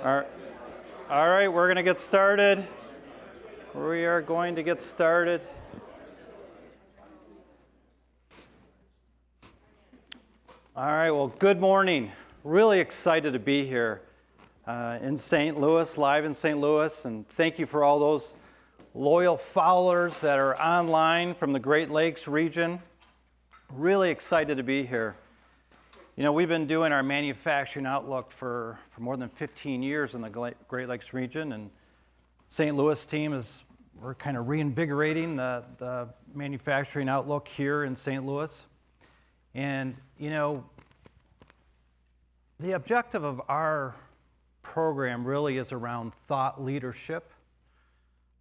All right, we're going to get started. We are going to get started. All right, well, good morning. Really excited to be here in St. Louis, live in St. Louis, and thank you for all those loyal followers that are online from the Great Lakes region. Really excited to be here. You know, we've been doing our manufacturing outlook for more than 15 years in the Great Lakes region, and St. Louis team we're kind of reinvigorating the manufacturing outlook here in St. Louis. And, you know, the objective of our program really is around thought leadership,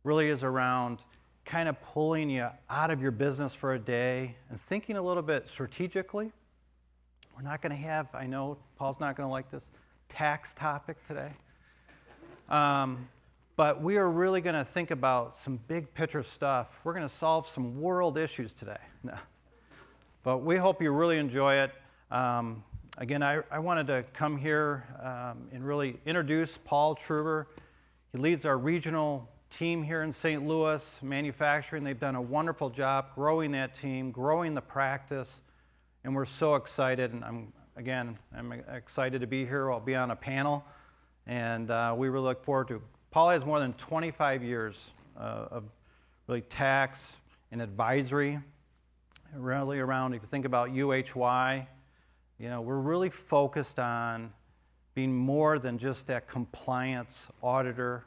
really is around kind of pulling you out of your business for a day and thinking a little bit strategically. We're not going to have, I know Paul's not going to like this, tax topic today. But we are really going to think about some big picture stuff. We're going to solve some world issues today. No. But we hope you really enjoy it. Again, I wanted to come here and really introduce Paul Truber. He leads our regional team here in St. Louis, manufacturing. They've done a wonderful job growing that team, growing the practice. And we're so excited, and I'm excited to be here. I'll be on a panel, and we really look forward to it. Paul has more than 25 years of really tax and advisory, really around, if you think about UHY, you know, we're really focused on being more than just that compliance auditor.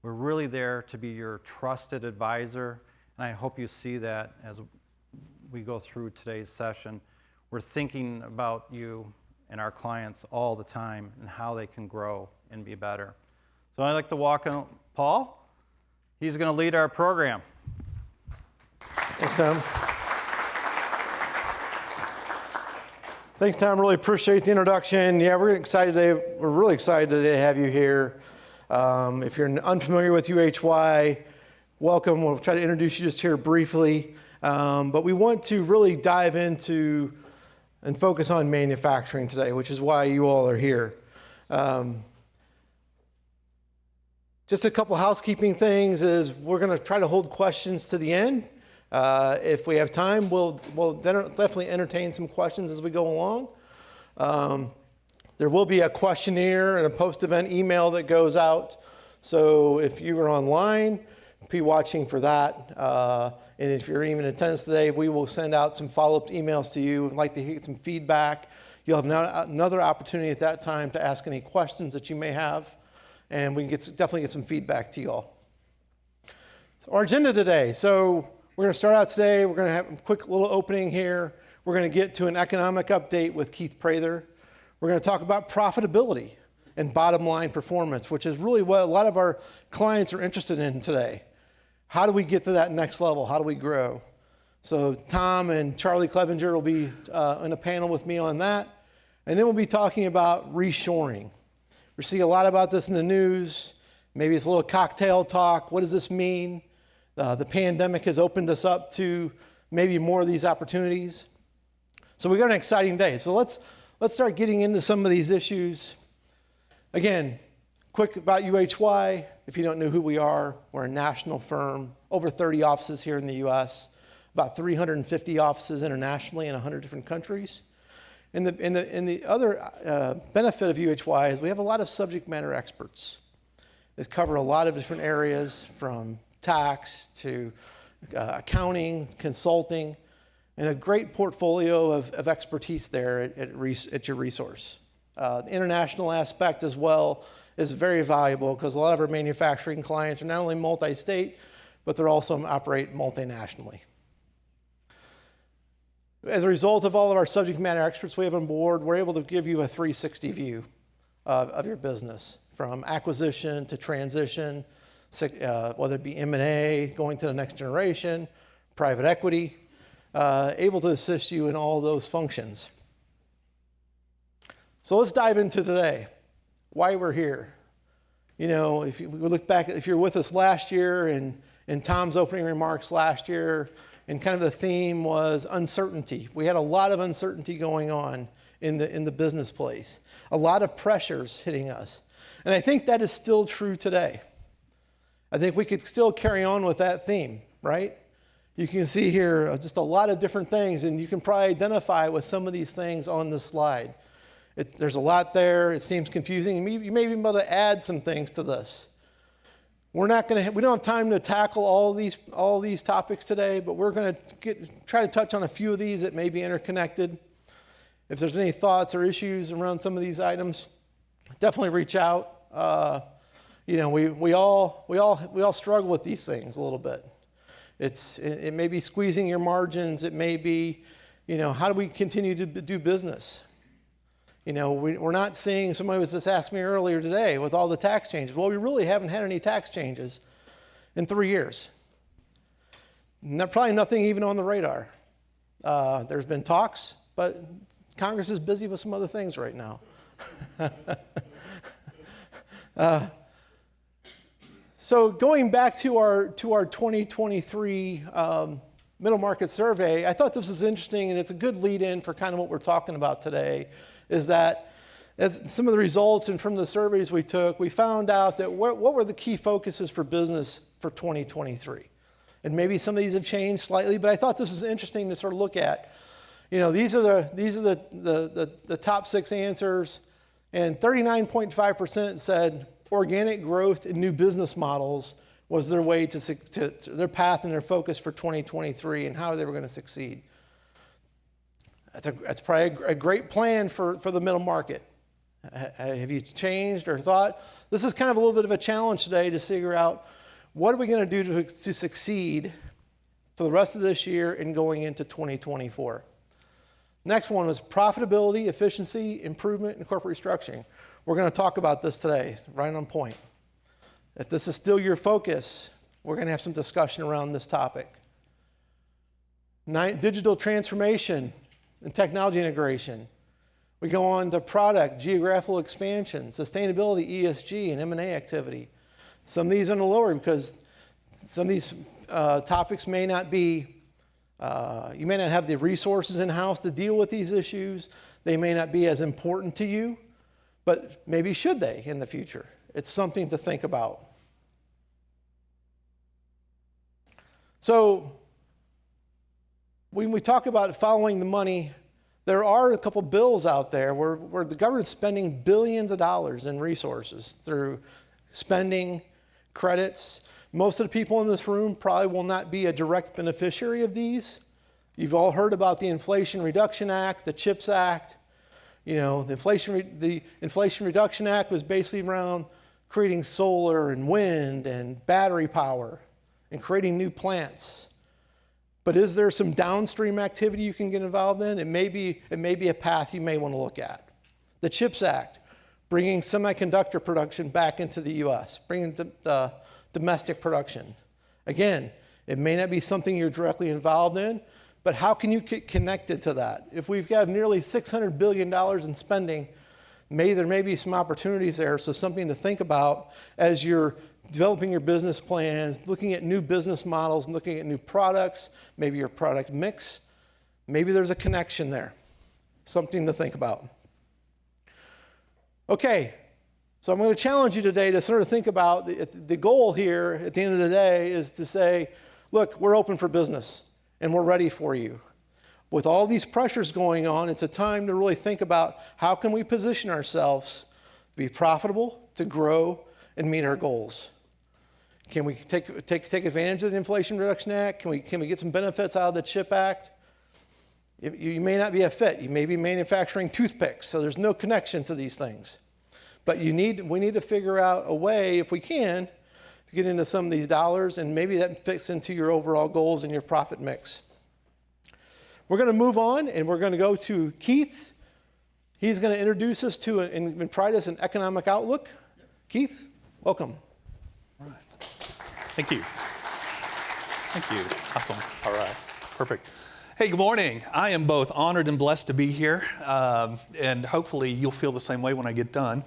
We're really there to be your trusted advisor, and I hope you see that as we go through today's session. We're thinking about you and our clients all the time and how they can grow and be better. So I'd like to walk in Paul. He's going to lead our program. Thanks, Tom. Thanks, Tom. Really appreciate the introduction. Yeah, we're really excited today to have you here. If you're unfamiliar with UHY, welcome. We'll try to introduce you just here briefly. But we want to really dive into and focus on manufacturing today, which is why you all are here. Just a couple housekeeping things is we're going to try to hold questions to the end. If we have time, we'll definitely entertain some questions as we go along. There will be a questionnaire and a post-event email that goes out. So if you are online, be watching for that. And if you're even in attendance today, we will send out some follow-up emails to you. We'd like to get some feedback. You'll have another opportunity at that time to ask any questions that you may have, and we can definitely get some feedback to you all. So our agenda today. So we're going to start out today. We're going to have a quick little opening here. We're going to get to an economic update with Keith Prather. We're going to talk about profitability and bottom line performance, which is really what a lot of our clients are interested in today. How do we get to that next level? How do we grow? So Tom and Charlie Clevenger will be in a panel with me on that. And then we'll be talking about reshoring. We see a lot about this in the news. Maybe it's a little cocktail talk. What does this mean? The pandemic has opened us up to maybe more of these opportunities. So we got an exciting day. So let's start getting into some of these issues. Again, quick about UHY. If you don't know who we are, we're a national firm, over 30 offices here in the U.S., about 350 offices internationally in 100 different countries. And the other benefit of UHY is we have a lot of subject matter experts that cover a lot of different areas, from tax to accounting, consulting, and a great portfolio of expertise there at your resource. The international aspect as well is very valuable because a lot of our manufacturing clients are not only multi-state, but they're also operate multinationally. As a result of all of our subject matter experts we have on board, we're able to give you a 360 view of your business, from acquisition to transition, whether it be M&A, going to the next generation, private equity, able to assist you in all those functions. So let's dive into today. Why we're here. You know, if you look back, if you're with us last year and in Tom's opening remarks last year, and kind of the theme was uncertainty. We had a lot of uncertainty going on in the business place. A lot of pressures hitting us. And I think that is still true today. I think we could still carry on with that theme, right? You can see here just a lot of different things, and you can probably identify with some of these things on this slide. There's a lot there. It seems confusing. You may be able to add some things to this. We don't have time to tackle all these topics today, but we're going to try to touch on a few of these that may be interconnected. If there's any thoughts or issues around some of these items, definitely reach out. We all struggle with these things a little bit. It may be squeezing your margins. It may be, how do we continue to do business? We're not seeing, somebody was just asking me earlier today with all the tax changes. Well, we really haven't had any tax changes in 3 years. And probably nothing even on the radar. There's been talks, but Congress is busy with some other things right now. So going back to our 2023 middle market survey, I thought this was interesting, and it's a good lead-in for kind of what we're talking about today, is that as some of the results and from the surveys we took, we found out that what were the key focuses for business for 2023. And maybe some of these have changed slightly, but I thought this was interesting to sort of look at. These are the top 6 answers, and 39.5% said organic growth in new business models was their way to their path and their focus for 2023 and how they were going to succeed. That's probably a great plan for the middle market. Have you changed or thought? This is kind of a little bit of a challenge today to figure out what are we going to do to succeed for the rest of this year and going into 2024. Next one was profitability, efficiency, improvement, and corporate restructuring. We're going to talk about this today, right on point. If this is still your focus, we're going to have some discussion around this topic. Digital transformation and technology integration. We go on to product, geographical expansion, sustainability, ESG, and M&A activity. Some of these are on the lower because some of these topics may not be, you may not have the resources in-house to deal with these issues. They may not be as important to you, but maybe should they in the future? It's something to think about. So when we talk about following the money, there are a couple bills out there where the government's spending billions of dollars in resources through spending, credits. Most of the people in this room probably will not be a direct beneficiary of these. You've all heard about the Inflation Reduction Act, the CHIPS Act. The Inflation Reduction Act was basically around creating solar and wind and battery power and creating new plants. But is there some downstream activity you can get involved in? It may be a path you may want to look at. The CHIPS Act, bringing semiconductor production back into the U.S., bringing domestic production. Again, it may not be something you're directly involved in, but how can you get connected to that? If we've got nearly $600 billion in spending, there may be some opportunities there, so something to think about as you're developing your business plans, looking at new business models, and looking at new products, maybe your product mix. Maybe there's a connection there. Something to think about. Okay, so I'm going to challenge you today to sort of think about the goal here at the end of the day is to say, look, we're open for business and we're ready for you. With all these pressures going on, it's a time to really think about how can we position ourselves to be profitable, to grow, and meet our goals. Can we take advantage of the Inflation Reduction Act? Can we get some benefits out of the CHIP Act? You may not be a fit. You may be manufacturing toothpicks, so there's no connection to these things. But we need to figure out a way, if we can, to get into some of these dollars, and maybe that fits into your overall goals and your profit mix. We're going to move on, and we're going to go to Keith. He's going to introduce us to and provide us an economic outlook. Keith, welcome. Thank you. Thank you. Awesome. All right. Perfect. Hey, good morning. I am both honored and blessed to be here, and hopefully you'll feel the same way when I get done.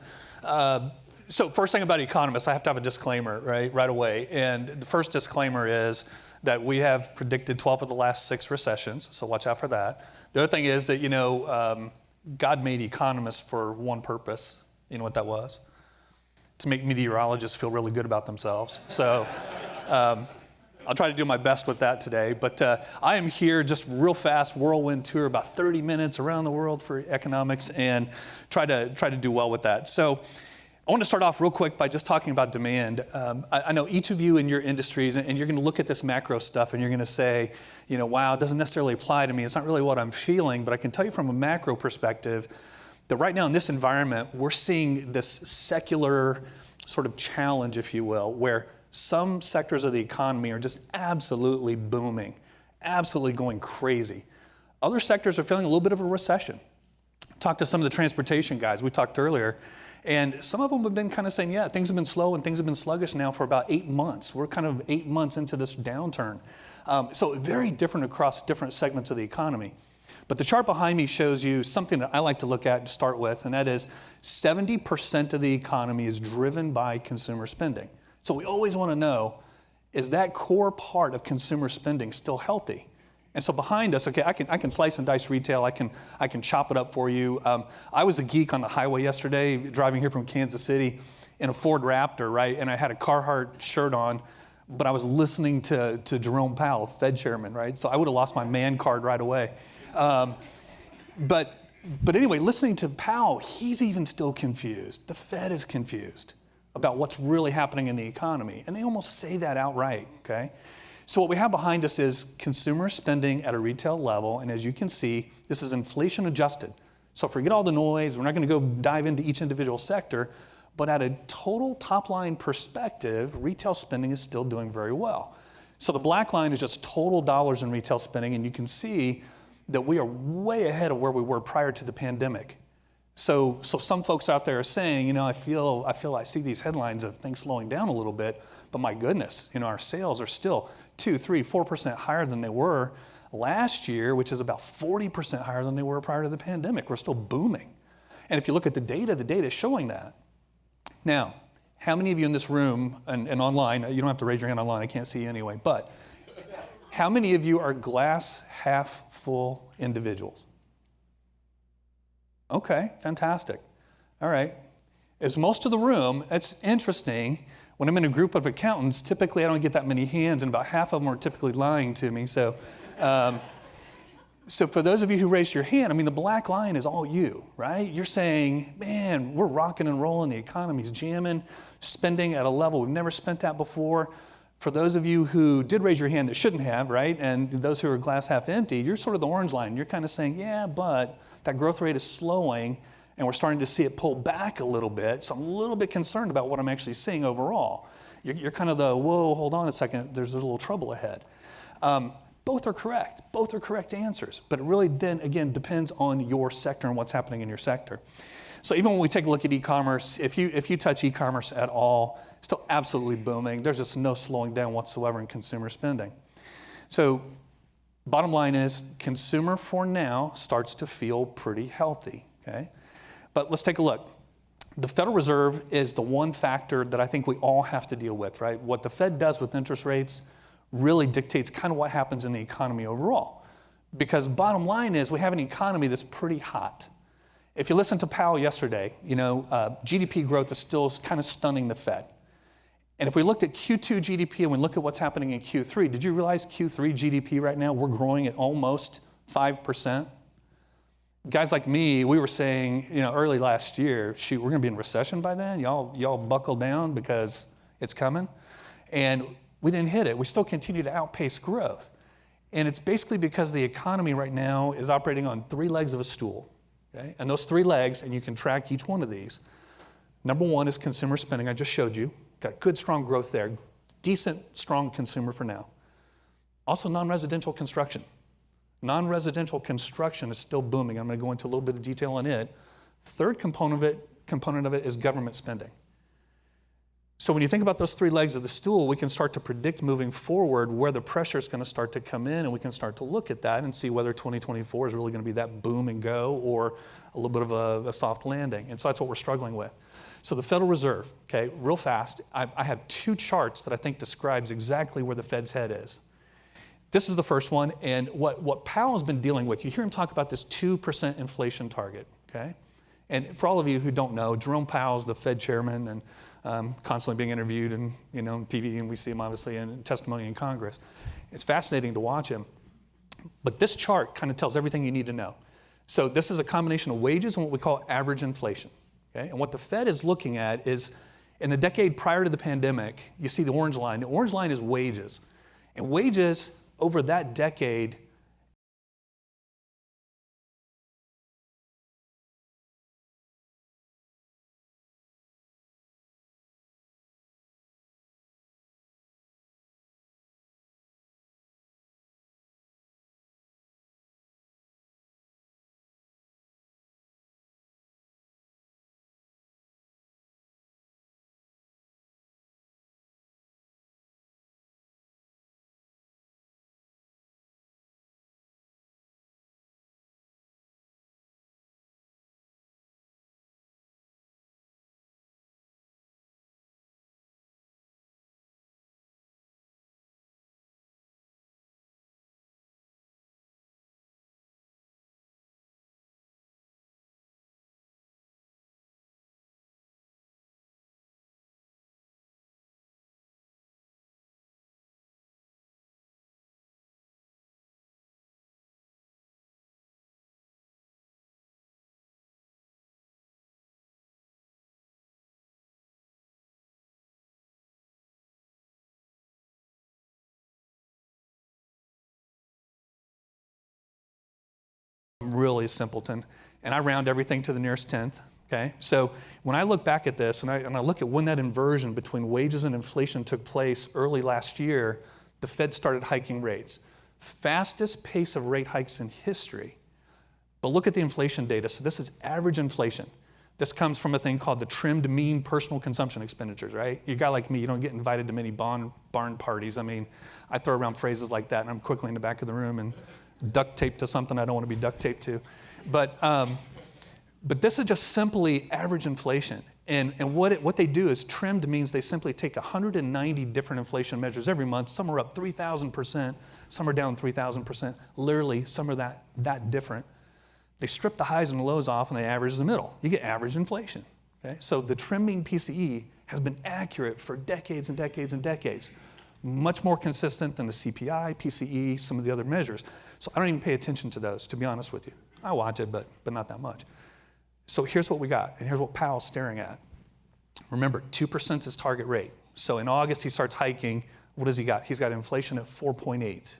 So first thing about economists, I have to have a disclaimer right away. And the first disclaimer is that we have predicted 12 of the last 6 recessions, so watch out for that. The other thing is that, God made economists for one purpose. You know what that was? to make meteorologists feel really good about themselves. So I'll try to do my best with that today. But I am here just real fast, whirlwind tour, about 30 minutes around the world for economics, and try to do well with that. So I want to start off real quick by just talking about demand. I know each of you in your industries, and you're going to look at this macro stuff and you're going to say, wow, it doesn't necessarily apply to me. It's not really what I'm feeling. But I can tell you from a macro perspective that right now in this environment, we're seeing this secular sort of challenge, if you will, where some sectors of the economy are just absolutely booming, absolutely going crazy. Other sectors are feeling a little bit of a recession. Talked to some of the transportation guys we talked earlier, and some of them have been kind of saying, yeah, things have been slow and things have been sluggish now for about 8 months. We're kind of 8 months into this downturn. So very different across different segments of the economy. But the chart behind me shows you something that I like to look at to start with, and that is 70% of the economy is driven by consumer spending. So we always want to know, is that core part of consumer spending still healthy? And so behind us, okay, I can slice and dice retail. I can chop it up for you. I was a geek on the highway yesterday, driving here from Kansas City in a Ford Raptor, right? And I had a Carhartt shirt on, but I was listening to Jerome Powell, Fed chairman, right? So I would have lost my man card right away. But anyway, listening to Powell, he's even still confused. The Fed is confused about what's really happening in the economy. And they almost say that outright, okay? So what we have behind us is consumer spending at a retail level. And as you can see, this is inflation adjusted. So forget all the noise. We're not going to go dive into each individual sector. But at a total top line perspective, retail spending is still doing very well. So the black line is just total dollars in retail spending. And you can see that we are way ahead of where we were prior to the pandemic. So some folks out there are saying, I see these headlines of things slowing down a little bit, but my goodness, our sales are still 2, 3, 4% higher than they were last year, which is about 40% higher than they were prior to the pandemic. We're still booming. And if you look at the data is showing that. Now, how many of you in this room and online, you don't have to raise your hand online, I can't see you anyway, but how many of you are glass half full individuals? Okay, fantastic. All right. As most of the room, it's interesting. When I'm in a group of accountants, typically I don't get that many hands, and about half of them are typically lying to me. So for those of you who raised your hand, the black line is all you, right? You're saying, man, we're rocking and rolling, the economy's jamming, spending at a level we've never spent that before. For those of you who did raise your hand that shouldn't have, right, and those who are glass half empty, you're sort of the orange line. You're kind of saying, yeah, but that growth rate is slowing, and we're starting to see it pull back a little bit. So I'm a little bit concerned about what I'm actually seeing overall. You're kind of the, whoa, hold on a second, there's a little trouble ahead. Both are correct. Both are correct answers. But it really then, again, depends on your sector and what's happening in your sector. So even when we take a look at e-commerce, if you touch e-commerce at all, it's still absolutely booming. There's just no slowing down whatsoever in consumer spending. So bottom line is consumer for now starts to feel pretty healthy, okay? But let's take a look. The Federal Reserve is the one factor that I think we all have to deal with, right? What the Fed does with interest rates really dictates kind of what happens in the economy overall. Because bottom line is we have an economy that's pretty hot. If you listen to Powell yesterday, GDP growth is still kind of stunning the Fed. And if we looked at Q2 GDP and we look at what's happening in Q3, did you realize Q3 GDP right now, we're growing at almost 5%? Guys like me, we were saying, early last year, shoot, we're going to be in recession by then. Y'all buckle down because it's coming. And we didn't hit it. We still continue to outpace growth. And it's basically because the economy right now is operating on 3 legs of a stool. Okay? And those 3 legs, and you can track each one of these. Number 1 is consumer spending. I just showed you. Got good, strong growth there. Decent, strong consumer for now. Also, non-residential construction. Non-residential construction is still booming. I'm going to go into a little bit of detail on it. Third component of it is government spending. So when you think about those 3 legs of the stool, we can start to predict moving forward where the pressure is going to start to come in, and we can start to look at that and see whether 2024 is really going to be that boom and go or a little bit of a soft landing. And so that's what we're struggling with. So the Federal Reserve, okay, real fast, I have 2 charts that I think describes exactly where the Fed's head is. This is the first one, and what Powell's been dealing with, you hear him talk about this 2% inflation target, okay? And for all of you who don't know, Jerome Powell's the Fed chairman, and constantly being interviewed and TV, and we see him obviously in testimony in Congress. It's fascinating to watch him. But this chart kind of tells everything you need to know. So this is a combination of wages and what we call average inflation. Okay? And what the Fed is looking at is, in the decade prior to the pandemic, you see the orange line. The orange line is wages. And wages over that decade really simpleton, and I round everything to the nearest tenth. Okay, so when I look back at this and I look at when that inversion between wages and inflation took place early last year, the Fed started hiking rates. Fastest pace of rate hikes in history. But look at the inflation data. So this is average inflation. This comes from a thing called the trimmed mean personal consumption expenditures, right? You a guy like me, you don't get invited to many barn parties. I mean, I throw around phrases like that and I'm quickly in the back of the room and duct taped to something I don't want to be duct taped to. But this is just simply average inflation. And what they do is trimmed means they simply take 190 different inflation measures every month. Some are up 3,000%, some are down 3,000%. Literally, some are that different. They strip the highs and the lows off and they average the middle. You get average inflation. Okay? So the trimming PCE has been accurate for decades and decades and decades. Much more consistent than the CPI, PCE, some of the other measures. So I don't even pay attention to those, to be honest with you. I watch it, but not that much. So here's what we got, and here's what Powell's staring at. Remember, 2% is his target rate. So in August, he starts hiking. What does he got? He's got inflation at 4.8.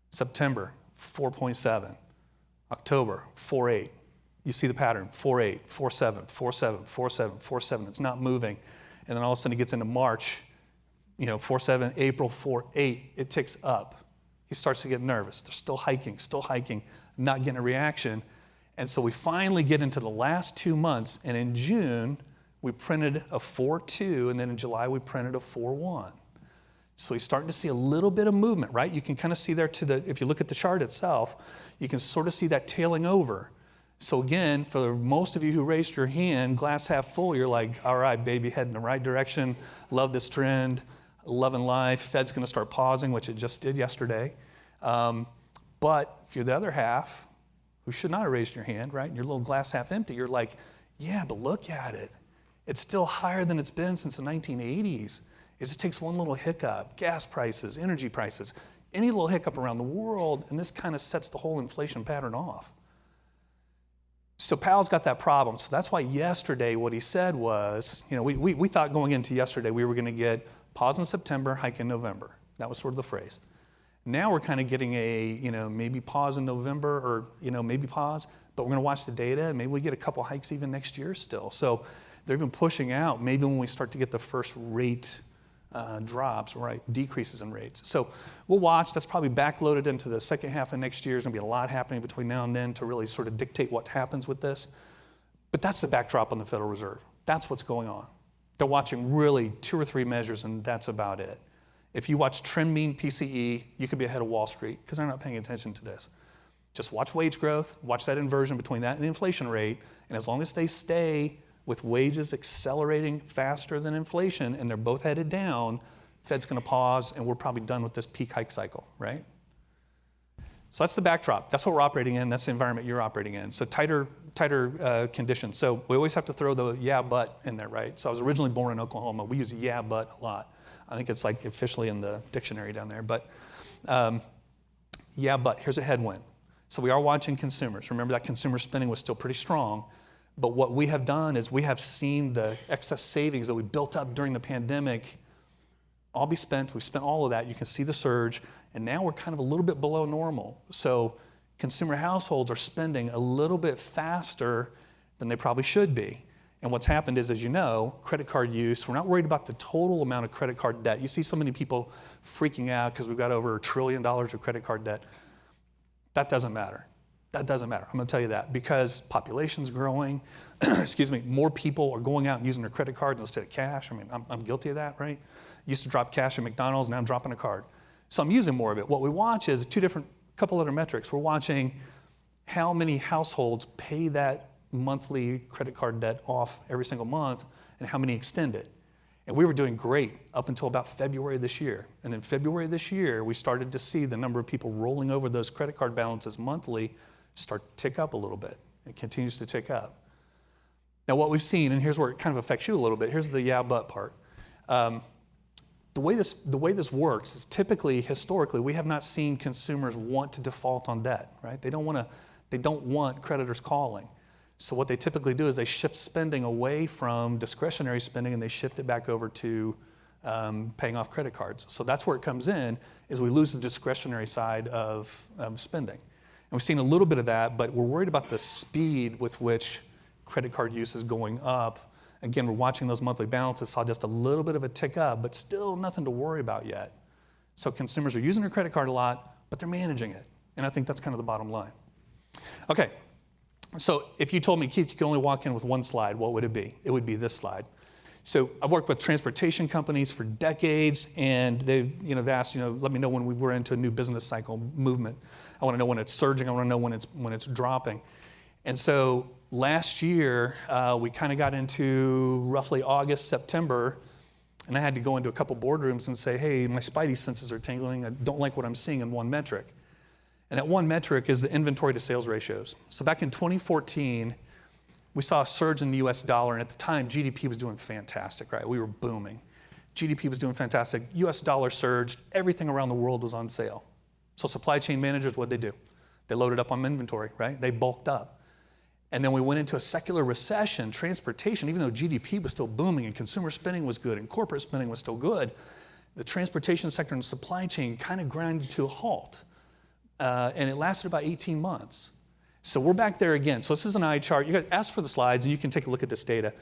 September, 4.7. October, 4.8. You see the pattern, 4.8, 4.7, 4.7, 4.7, 4.7. It's not moving. And then all of a sudden, it gets into March, 4.7, April, 4.8. It ticks up. He starts to get nervous. They're still hiking, not getting a reaction. And so we finally get into the last 2 months, and in June, we printed a 4.2, and then in July, we printed a 4.1. So he's starting to see a little bit of movement, right? You can kind of see there if you look at the chart itself, you can sort of see that tailing over. So again, for most of you who raised your hand, glass half full, you're like, all right, baby, heading in the right direction. Love this trend. Loving life. Fed's going to start pausing, which it just did yesterday. But if you're the other half, who should not have raised your hand, right? And your little glass half empty, you're like, yeah, but look at it. It's still higher than it's been since the 1980s. It just takes one little hiccup, gas prices, energy prices, any little hiccup around the world, and this kind of sets the whole inflation pattern off. So Powell's got that problem. So that's why yesterday what he said was, we thought going into yesterday we were going to get pause in September, hike in November. That was sort of the phrase. Now we're kind of getting maybe pause in November or, maybe pause, but we're going to watch the data and maybe we get a couple hikes even next year still. So they're even pushing out maybe when we start to get the first rate drops, right, decreases in rates. So we'll watch. That's probably backloaded into the second half of next year. There's going to be a lot happening between now and then to really sort of dictate what happens with this. But that's the backdrop on the Federal Reserve. That's what's going on. They're watching really 2 or 3 measures, and that's about it. If you watch trend mean PCE, you could be ahead of Wall Street because they're not paying attention to this. Just watch wage growth, watch that inversion between that and the inflation rate, and as long as they stay with wages accelerating faster than inflation and they're both headed down, Fed's going to pause and we're probably done with this peak hike cycle, right? So that's the backdrop. That's what we're operating in. That's the environment you're operating in. So tighter conditions. So we always have to throw the yeah, but in there, right? So I was originally born in Oklahoma. We use yeah, but a lot. I think it's like officially in the dictionary down there. But yeah, but here's a headwind. So we are watching consumers. Remember that consumer spending was still pretty strong. But what we have done is we have seen the excess savings that we built up during the pandemic all be spent. We've spent all of that. You can see the surge. And now we're kind of a little bit below normal. So consumer households are spending a little bit faster than they probably should be. And what's happened is, as you know, credit card use, we're not worried about the total amount of credit card debt. You see so many people freaking out because we've got over $1 trillion of credit card debt. That doesn't matter. That doesn't matter. I'm going to tell you that because population's growing. Excuse me. More people are going out and using their credit cards instead of cash. I mean, I'm guilty of that, right? Used to drop cash at McDonald's, now I'm dropping a card. So I'm using more of it. What we watch is couple other metrics. We're watching how many households pay that monthly credit card debt off every single month and how many extend it. And we were doing great up until about February this year. And in February this year, we started to see the number of people rolling over those credit card balances monthly start to tick up a little bit. It continues to tick up. Now what we've seen, and here's where it kind of affects you a little bit, here's the yeah, but part. The way this works is typically, historically, we have not seen consumers want to default on debt, right? They don't want creditors calling. So what they typically do is they shift spending away from discretionary spending and they shift it back over to paying off credit cards. So that's where it comes in, is we lose the discretionary side of spending. And we've seen a little bit of that, but we're worried about the speed with which credit card use is going up. Again, we're watching those monthly balances, saw just a little bit of a tick up, but still nothing to worry about yet. So consumers are using their credit card a lot, but they're managing it. And I think that's kind of the bottom line. Okay, so if you told me, Keith, you could only walk in with one slide, what would it be? It would be this slide. So I've worked with transportation companies for decades, and they've asked, let me know when we're into a new business cycle movement. I want to know when it's surging. I want to know when it's dropping. And so last year, we kind of got into roughly August, September, and I had to go into a couple boardrooms and say, hey, my spidey senses are tingling. I don't like what I'm seeing in one metric. And that one metric is the inventory to sales ratios. So back in 2014, we saw a surge in the US dollar, and at the time, GDP was doing fantastic, right? We were booming. GDP was doing fantastic. US dollar surged. Everything around the world was on sale. So supply chain managers, what'd they do? They loaded up on inventory, right? They bulked up. And then we went into a secular recession. Transportation, even though GDP was still booming and consumer spending was good and corporate spending was still good, the transportation sector and supply chain kind of grinded to a halt. And it lasted about 18 months. So we're back there again. So this is an eye chart. You got to ask for the slides and you can take a look at this data.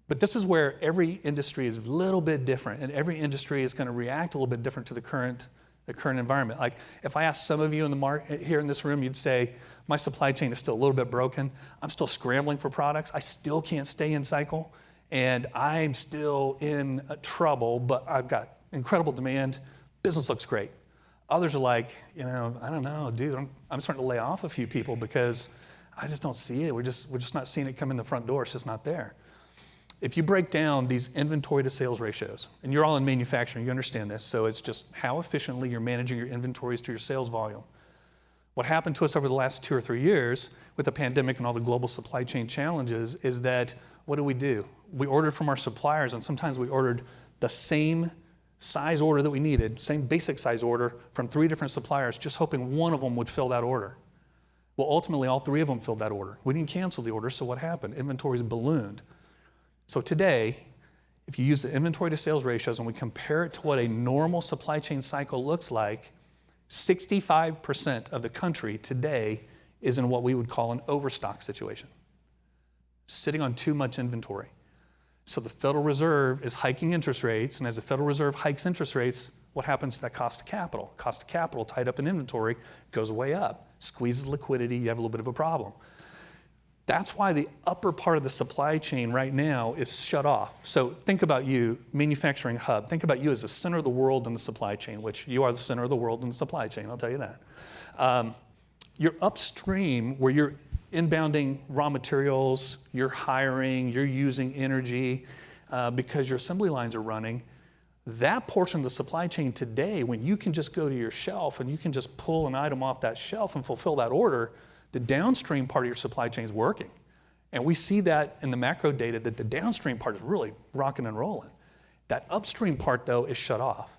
But this is where every industry is a little bit different, and every industry is going to react a little bit different to the current environment. Like if I asked some of you in the market here in this room, you'd say, my supply chain is still a little bit broken. I'm still scrambling for products. I still can't stay in cycle. And I'm still in trouble, but I've got incredible demand. Business looks great. Others are like, I don't know, dude, I'm starting to lay off a few people because I just don't see it. We're just not seeing it come in the front door. It's just not there. If you break down these inventory to sales ratios, and you're all in manufacturing, you understand this, so it's just how efficiently you're managing your inventories to your sales volume. What happened to us over the last 2 or 3 years with the pandemic and all the global supply chain challenges is that, what do? We ordered from our suppliers, and sometimes we ordered the same size order that we needed, same basic size order from 3 different suppliers, just hoping one of them would fill that order. Well, ultimately, all 3 of them filled that order. We didn't cancel the order, so what happened? Inventories ballooned. So today, if you use the inventory to sales ratios and we compare it to what a normal supply chain cycle looks like, 65% of the country today is in what we would call an overstock situation, sitting on too much inventory. So the Federal Reserve is hiking interest rates, and as the Federal Reserve hikes interest rates, what happens to that cost of capital? Cost of capital tied up in inventory goes way up, squeezes liquidity, you have a little bit of a problem. That's why the upper part of the supply chain right now is shut off. So think about you, manufacturing hub. Think about you as the center of the world in the supply chain, which you are the center of the world in the supply chain, I'll tell you that. You're upstream where you're inbounding raw materials, you're hiring, you're using energy because your assembly lines are running. That portion of the supply chain today, when you can just go to your shelf and you can just pull an item off that shelf and fulfill that order, the downstream part of your supply chain is working. And we see that in the macro data that the downstream part is really rocking and rolling. That upstream part, though, is shut off.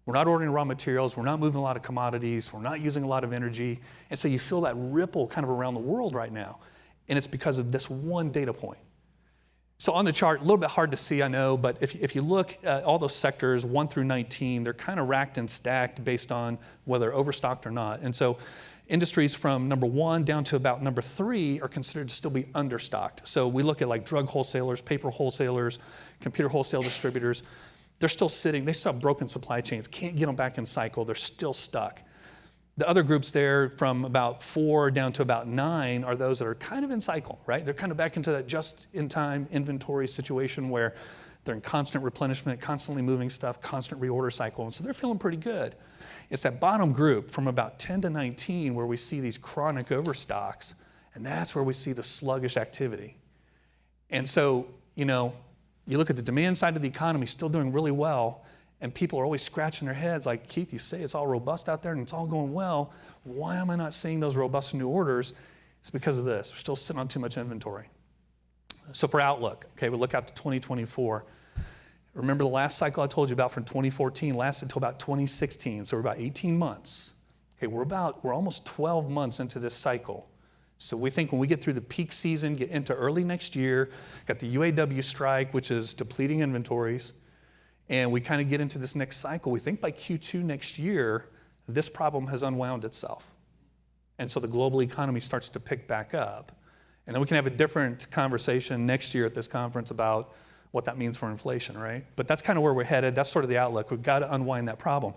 We're not ordering raw materials, we're not moving a lot of commodities, we're not using a lot of energy. And so you feel that ripple kind of around the world right now. And it's because of this one data point. So on the chart, a little bit hard to see, I know, but if you look at all those sectors, 1 through 19, they're kind of racked and stacked based on whether they're overstocked or not. And so industries from number 1 down to about number 3 are considered to still be understocked. So we look at like drug wholesalers, paper wholesalers, computer wholesale distributors. They're still sitting, they still have broken supply chains, can't get them back in cycle, they're still stuck. The other groups there from about 4 down to about 9 are those that are kind of in cycle, right? They're kind of back into that just-in-time inventory situation where they're in constant replenishment, constantly moving stuff, constant reorder cycle, and so they're feeling pretty good. It's that bottom group from about 10 to 19 where we see these chronic overstocks, and that's where we see the sluggish activity. And so, you look at the demand side of the economy still doing really well, and people are always scratching their heads like, Keith, you say it's all robust out there and it's all going well. Why am I not seeing those robust new orders? It's because of this. We're still sitting on too much inventory. So for outlook, okay, we look out to 2024. Remember the last cycle I told you about from 2014 lasted until about 2016, so we're about 18 months. Okay, we're almost 12 months into this cycle. So we think when we get through the peak season, get into early next year, got the UAW strike, which is depleting inventories, and we kind of get into this next cycle, we think by Q2 next year, this problem has unwound itself. And so the global economy starts to pick back up. And then we can have a different conversation next year at this conference about what that means for inflation, right? But that's kind of where we're headed. That's sort of the outlook. We've got to unwind that problem.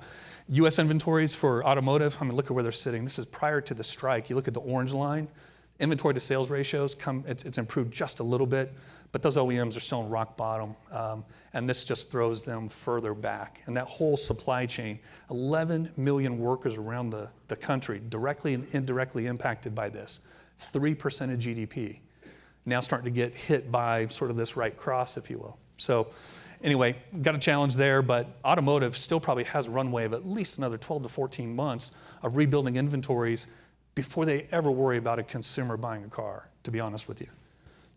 U.S. inventories for automotive, look at where they're sitting. This is prior to the strike. You look at the orange line, inventory to sales ratios, it's improved just a little bit, but those OEMs are still in rock bottom, and this just throws them further back. And that whole supply chain, 11 million workers around the country, directly and indirectly impacted by this, 3% of GDP, now starting to get hit by sort of this right cross, if you will. So anyway, got a challenge there, but automotive still probably has a runway of at least another 12 to 14 months of rebuilding inventories before they ever worry about a consumer buying a car, to be honest with you.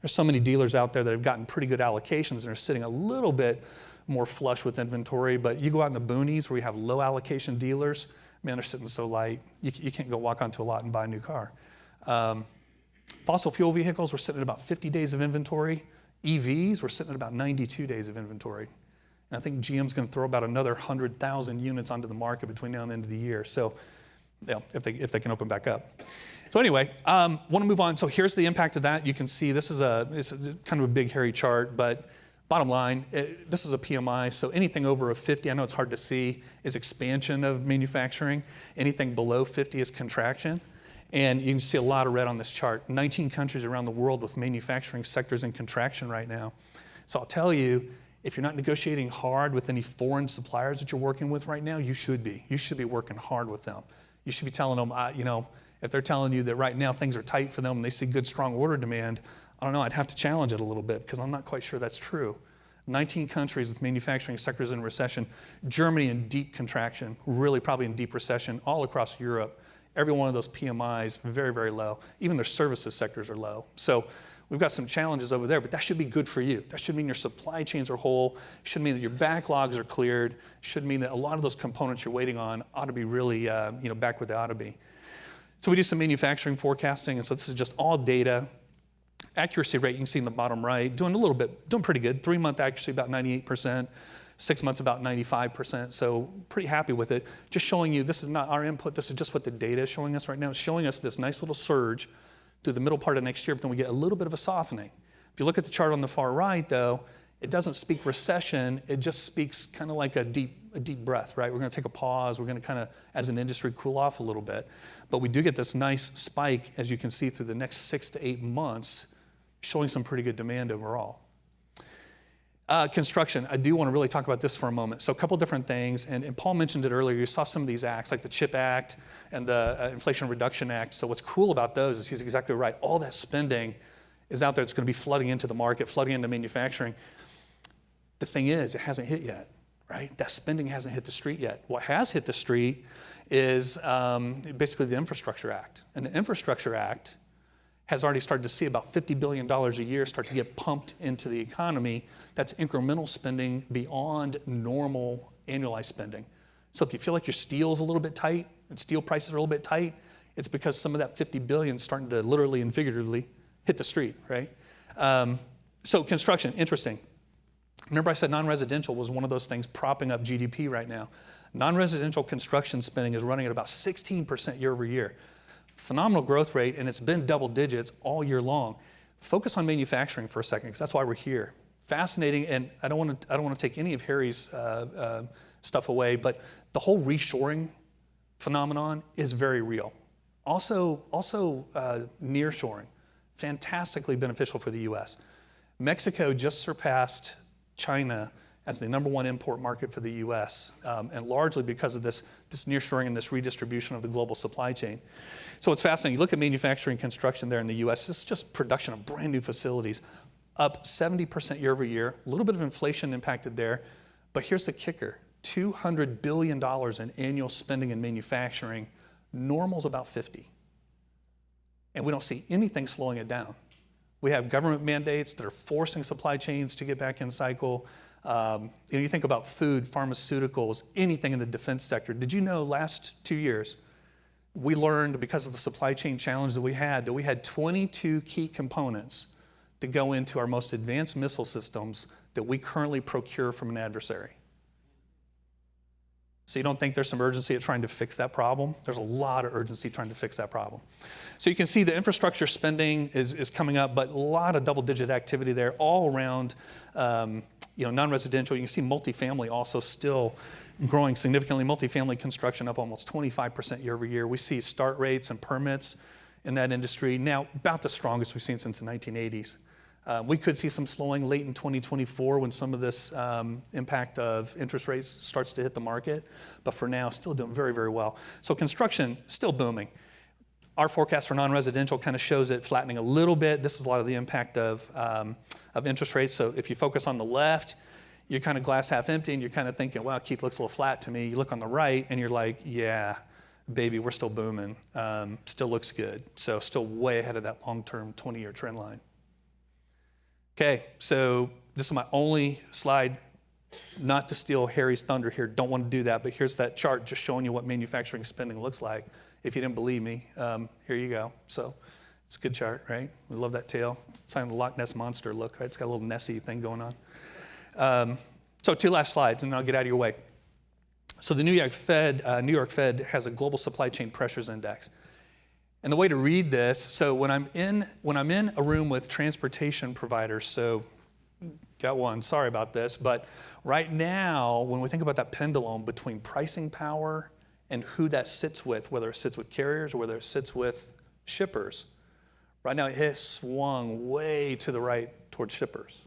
There's so many dealers out there that have gotten pretty good allocations and are sitting a little bit more flush with inventory, but you go out in the boonies where you have low allocation dealers, man, they're sitting so light, you can't go walk onto a lot and buy a new car. Fossil fuel vehicles, we're sitting at about 50 days of inventory. EVs, we're sitting at about 92 days of inventory. And I think GM's going to throw about another 100,000 units onto the market between now and the end of the year. So, if they can open back up. So anyway, want to move on. So here's the impact of that. You can see it's kind of a big, hairy chart, but bottom line, this is a PMI. So anything over a 50, I know it's hard to see, is expansion of manufacturing. Anything below 50 is contraction. And you can see a lot of red on this chart. 19 countries around the world with manufacturing sectors in contraction right now. So I'll tell you, if you're not negotiating hard with any foreign suppliers that you're working with right now, you should be. You should be working hard with them. You should be telling them, if they're telling you that right now things are tight for them and they see good, strong order demand, I don't know, I'd have to challenge it a little bit because I'm not quite sure that's true. 19 countries with manufacturing sectors in recession. Germany in deep contraction, really probably in deep recession, all across Europe. Every one of those PMIs, very, very low. Even their services sectors are low. So we've got some challenges over there, but that should be good for you. That should mean your supply chains are whole, should mean that your backlogs are cleared, should mean that a lot of those components you're waiting on ought to be really back where they ought to be. So we do some manufacturing forecasting, and so this is just all data. Accuracy rate, you can see in the bottom right, doing pretty good. 3-month accuracy about 98%, 6 months about 95%, so pretty happy with it. Just showing you, this is not our input, this is just what the data is showing us right now. It's showing us this nice little surge through the middle part of next year, but then we get a little bit of a softening. If you look at the chart on the far right, though, it doesn't speak recession, it just speaks kind of like a deep breath, right? We're gonna take a pause, we're gonna kind of, as an industry, cool off a little bit. But we do get this nice spike, as you can see, through the next 6 to 8 months, showing some pretty good demand overall. Construction, I do want to really talk about this for a moment. So a couple different things, and Paul mentioned it earlier. You saw some of these acts, like the CHIP Act and the Inflation Reduction Act. So what's cool about those is he's exactly right. All that spending is out there. It's going to be flooding into the market, flooding into manufacturing. The thing is, it hasn't hit yet, right? That spending hasn't hit the street yet. What has hit the street is basically the Infrastructure Act. And the Infrastructure Act has already started to see about $50 billion a year start to get pumped into the economy. That's incremental spending beyond normal annualized spending. So if you feel like your steel's a little bit tight and steel prices are a little bit tight, it's because some of that $50 billion is starting to literally and figuratively hit the street, right? So construction, interesting. Remember I said non-residential was one of those things propping up GDP right now. Non-residential construction spending is running at about 16% year over year. Phenomenal growth rate, and it's been double digits all year long. Focus on manufacturing for a second, because that's why we're here. Fascinating, and I don't want to take any of Harry's stuff away, but the whole reshoring phenomenon is very real. Also nearshoring, fantastically beneficial for the U.S. Mexico just surpassed China as the number one import market for the U.S., and largely because of this nearshoring and this redistribution of the global supply chain. So it's fascinating. You look at manufacturing construction there in the U.S., it's just production of brand new facilities, up 70% year over year, a little bit of inflation impacted there, but here's the kicker, $200 billion in annual spending in manufacturing, normal's about 50. And we don't see anything slowing it down. We have government mandates that are forcing supply chains to get back in cycle. You think about food, pharmaceuticals, anything in the defense sector. Did you know last 2 years, we learned because of the supply chain challenge that we had 22 key components that go into our most advanced missile systems that we currently procure from an adversary. So you don't think there's some urgency at trying to fix that problem? There's a lot of urgency trying to fix that problem. So you can see the infrastructure spending is coming up, but a lot of double-digit activity there all around non-residential. You can see multifamily also still growing significantly. Multifamily construction up almost 25% year over year. We see start rates and permits in that industry now about the strongest we've seen since the 1980s. We could see some slowing late in 2024 when some of this impact of interest rates starts to hit the market. But for now, still doing very, very well. So construction, still booming. Our forecast for non-residential kind of shows it flattening a little bit. This is a lot of the impact of interest rates. So if you focus on the left, you're kind of glass half empty, and you're kind of thinking, wow, Keith looks a little flat to me. You look on the right, and you're like, yeah, baby, we're still booming. Still looks good. So still way ahead of that long-term 20-year trend line. Okay, so this is my only slide, not to steal Harry's thunder here, don't want to do that, but here's that chart just showing you what manufacturing spending looks like. If you didn't believe me, here you go. So it's a good chart, right? We love that tail. It's like the Loch Ness Monster look, right? It's got a little Nessie thing going on. So 2 last slides, and then I'll get out of your way. So the New York Fed has a global supply chain pressures index. And the way to read this, so when I'm in a room with transportation providers, so got one, sorry about this, but right now, when we think about that pendulum between pricing power and who that sits with, whether it sits with carriers or whether it sits with shippers, right now it has swung way to the right towards shippers.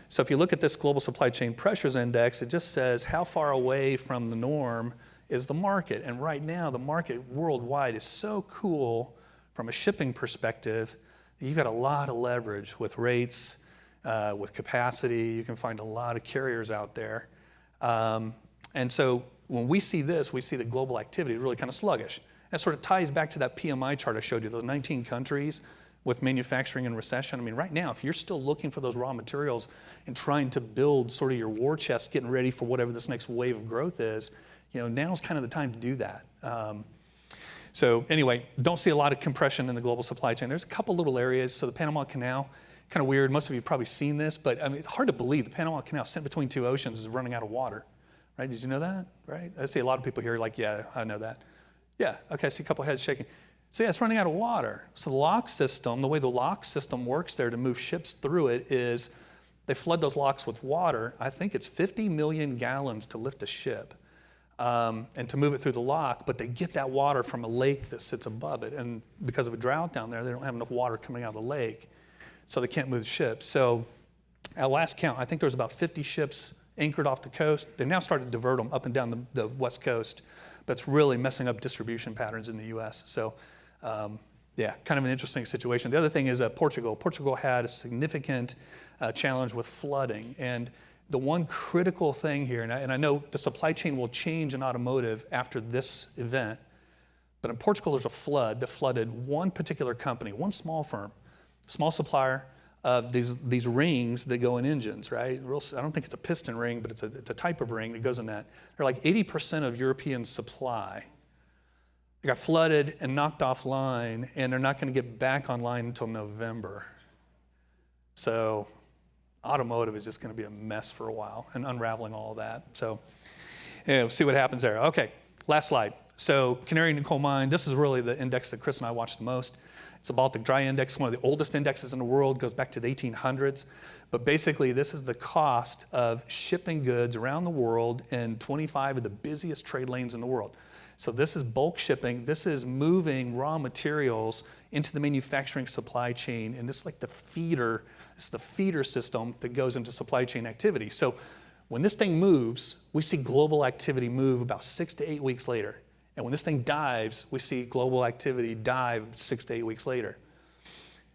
So if you look at this global supply chain pressures index, it just says how far away from the norm is the market. And right now, the market worldwide is so cool from a shipping perspective that you've got a lot of leverage with rates, with capacity. You can find a lot of carriers out there. And so when we see this, we see the global activity is really kind of sluggish. That sort of ties back to that PMI chart I showed you, those 19 countries with manufacturing and recession. I mean, right now, if you're still looking for those raw materials and trying to build sort of your war chest, getting ready for whatever this next wave of growth is, now's kind of the time to do that. So anyway, don't see a lot of compression in the global supply chain. There's a couple little areas. So the Panama Canal, kind of weird. Most of you have probably seen this, but I mean, it's hard to believe the Panama Canal sent between 2 oceans is running out of water, right? Did you know that, right? I see a lot of people here like, yeah, I know that. Yeah, okay, I see a couple heads shaking. So yeah, it's running out of water. So the lock system, the way the lock system works there to move ships through it is they flood those locks with water. I think it's 50 million gallons to lift a ship. And to move it through the lock, but they get that water from a lake that sits above it. And because of a drought down there, they don't have enough water coming out of the lake, so they can't move the ships. So at last count, I think there was about 50 ships anchored off the coast. They now started to divert them up and down the west coast, but it's really messing up distribution patterns in the U.S. So yeah, kind of an interesting situation. The other thing is Portugal. Portugal had a significant challenge with flooding, and the one critical thing here, and I know the supply chain will change in automotive after this event, but in Portugal there's a flood that flooded one particular company, one small firm, small supplier of these rings that go in engines, right? I don't think it's a piston ring, but it's a type of ring that goes in that. They're like 80% of European supply. They got flooded and knocked offline, and they're not going to get back online until November. So automotive is just going to be a mess for a while and unraveling all of that. So we'll see what happens there. Okay, last slide. So canary in the coal mine, this is really the index that Chris and I watch the most. It's the Baltic Dry Index, one of the oldest indexes in the world, goes back to the 1800s. But basically, this is the cost of shipping goods around the world in 25 of the busiest trade lanes in the world. So this is bulk shipping. This is moving raw materials into the manufacturing supply chain, and this is like the feeder. This is the feeder system that goes into supply chain activity. So when this thing moves, we see global activity move about 6 to 8 weeks later. And when this thing dives, we see global activity dive 6 to 8 weeks later.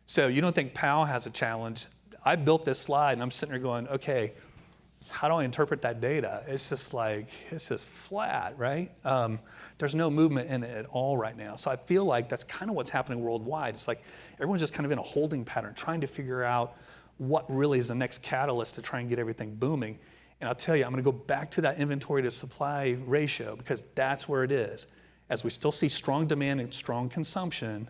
So you don't think Powell has a challenge? I built this slide, and I'm sitting there going, okay, how do I interpret that data? It's just flat, right? There's no movement in it at all right now. So I feel like that's kind of what's happening worldwide. It's like everyone's just kind of in a holding pattern, trying to figure out what really is the next catalyst to try and get everything booming. And I'll tell you, I'm going to go back to that inventory to supply ratio, because that's where it is. As we still see strong demand and strong consumption,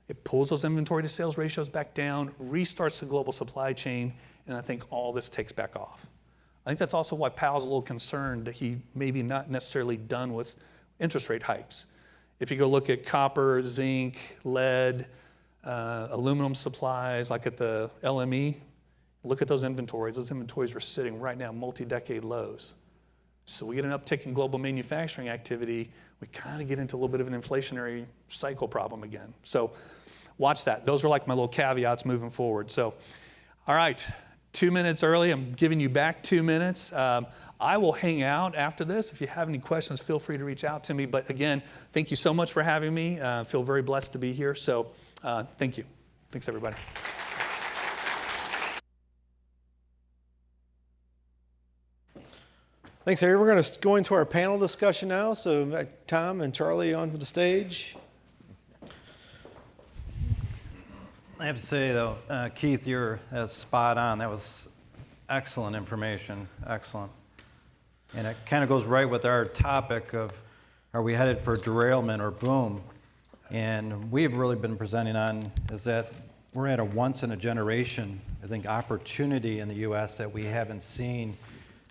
it pulls those inventory to sales ratios back down, restarts the global supply chain, and I think all this takes back off. I think that's also why Powell's a little concerned that he maybe not necessarily done with interest rate hikes. If you go look at copper, zinc, lead, aluminum supplies, like at the LME, look at those inventories. Those inventories are sitting right now multi-decade lows. So we get an uptick in global manufacturing activity, we kind of get into a little bit of an inflationary cycle problem again. So watch that. Those are like my little caveats moving forward. So, all right, 2 minutes early. I'm giving you back 2 minutes. I will hang out after this. If you have any questions, feel free to reach out to me. But again, thank you so much for having me. I feel very blessed to be here. So thank you. Thanks, everybody. Thanks, Harry. We're going to go into our panel discussion now. So Tom and Charlie onto the stage. I have to say, though, Keith, you're spot on. That was excellent information, excellent. And it kind of goes right with our topic of, are we headed for derailment or boom? And we've really been presenting on is that we're at a once-in-a-generation, I think, opportunity in the U.S. that we haven't seen.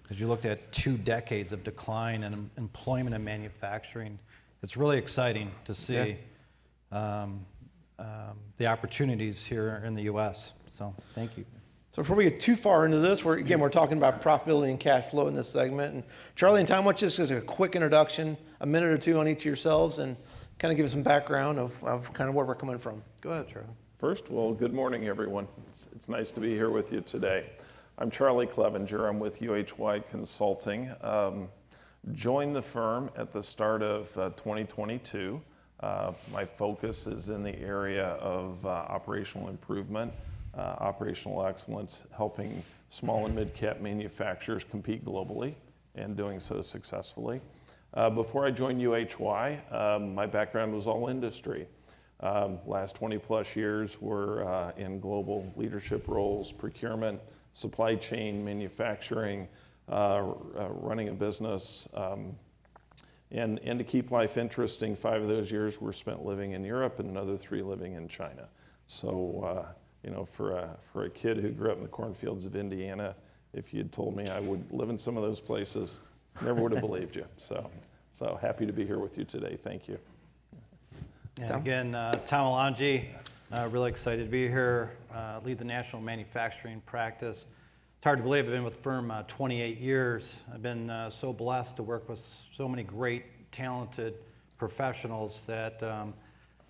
As you looked at 2 decades of decline in employment and manufacturing, it's really exciting to see the opportunities here in the U.S. So thank you. So before we get too far into this, we're talking about profitability and cash flow in this segment. And Charlie and Tom, why don't you just a quick introduction, a minute or two on each of yourselves, and kind of give us some background of kind of where we're coming from. Go ahead, Charlie. First, well, good morning, everyone. It's nice to be here with you today. I'm Charlie Clevenger. I'm with UHY Consulting. Joined the firm at the start of 2022. My focus is in the area of operational improvement, operational excellence, helping small and mid-cap manufacturers compete globally and doing so successfully. Before I joined UHY, my background was all industry. Last 20 plus years were in global leadership roles, procurement, supply chain, manufacturing, running a business, and to keep life interesting, 5 of those years were spent living in Europe and another 3 living in China. So, for a kid who grew up in the cornfields of Indiana, if you'd told me I would live in some of those places, never would have believed you. So happy to be here with you today. Thank you. And again, Tom Alonji, really excited to be here, lead the national manufacturing practice. It's hard to believe I've been with the firm 28 years. I've been so blessed to work with so many great, talented professionals that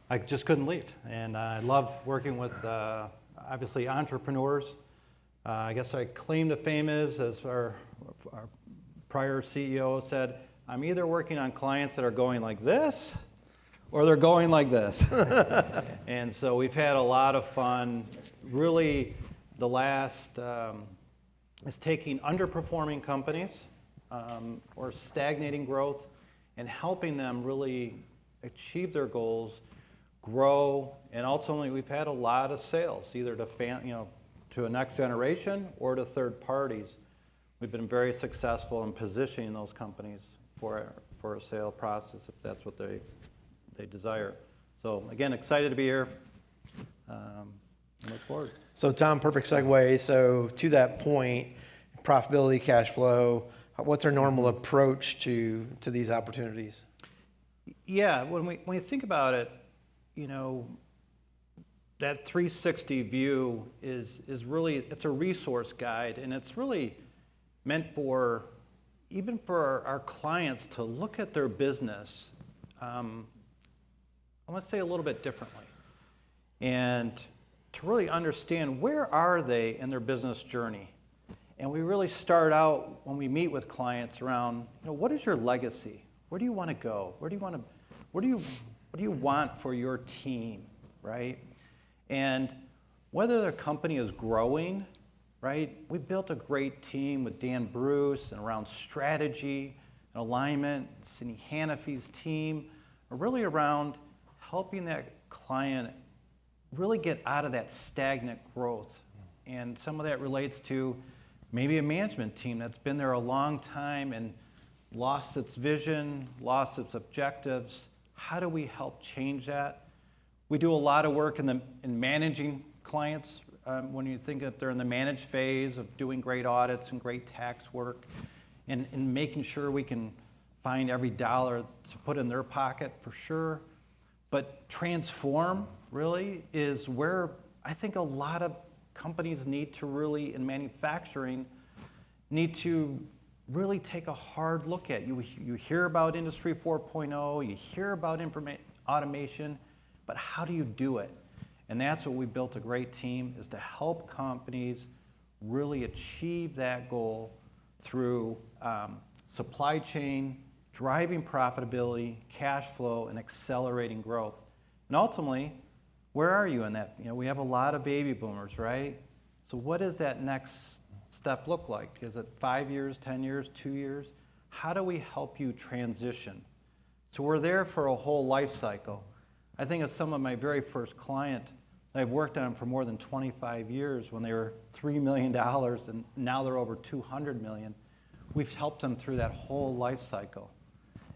I just couldn't leave. And I love working with, obviously, entrepreneurs. I guess I claim to fame is, as our prior CEO said, I'm either working on clients that are going like this, or they're going like this. And so we've had a lot of fun. Really, the last is taking underperforming companies or stagnating growth and helping them really achieve their goals, grow, and ultimately we've had a lot of sales, either to to a next generation or to third parties. We've been very successful in positioning those companies for a sale process if that's what they desire. So again, excited to be here. Look forward. So Tom, perfect segue. So to that point, profitability, cash flow, what's our normal approach to these opportunities? Yeah, when we think about it, that 360 view is really, it's a resource guide, and it's really meant for, even for our clients to look at their business, I want to say a little bit differently, and to really understand where are they in their business journey. And we really start out when we meet with clients around, what is your legacy? Where do you want to go? What do you want for your team, right? And whether their company is growing, right? We built a great team with Dan Bruce and around strategy and alignment. Cindy Hanafy's team are really around helping that client really get out of that stagnant growth. And some of that relates to maybe a management team that's been there a long time and lost its vision, lost its objectives. How do we help change that? We do a lot of work in managing clients. When you think that they're in the managed phase of doing great audits and great tax work, and making sure we can find every dollar to put in their pocket for sure. But transform really is where I think a lot of companies need to really, in manufacturing, need to really take a hard look at. You hear about Industry 4.0, you hear about automation, but how do you do it? And that's what we built a great team, is to help companies really achieve that goal through supply chain, driving profitability, cash flow, and accelerating growth. And ultimately, where are you in that? We have a lot of baby boomers, right? So what does that next step look like? Is it 5 years, 10 years, 2 years? How do we help you transition? So we're there for a whole life cycle. I think of some of my very first client that I've worked on for more than 25 years when they were $3 million and now they're over $200 million. We've helped them through that whole life cycle.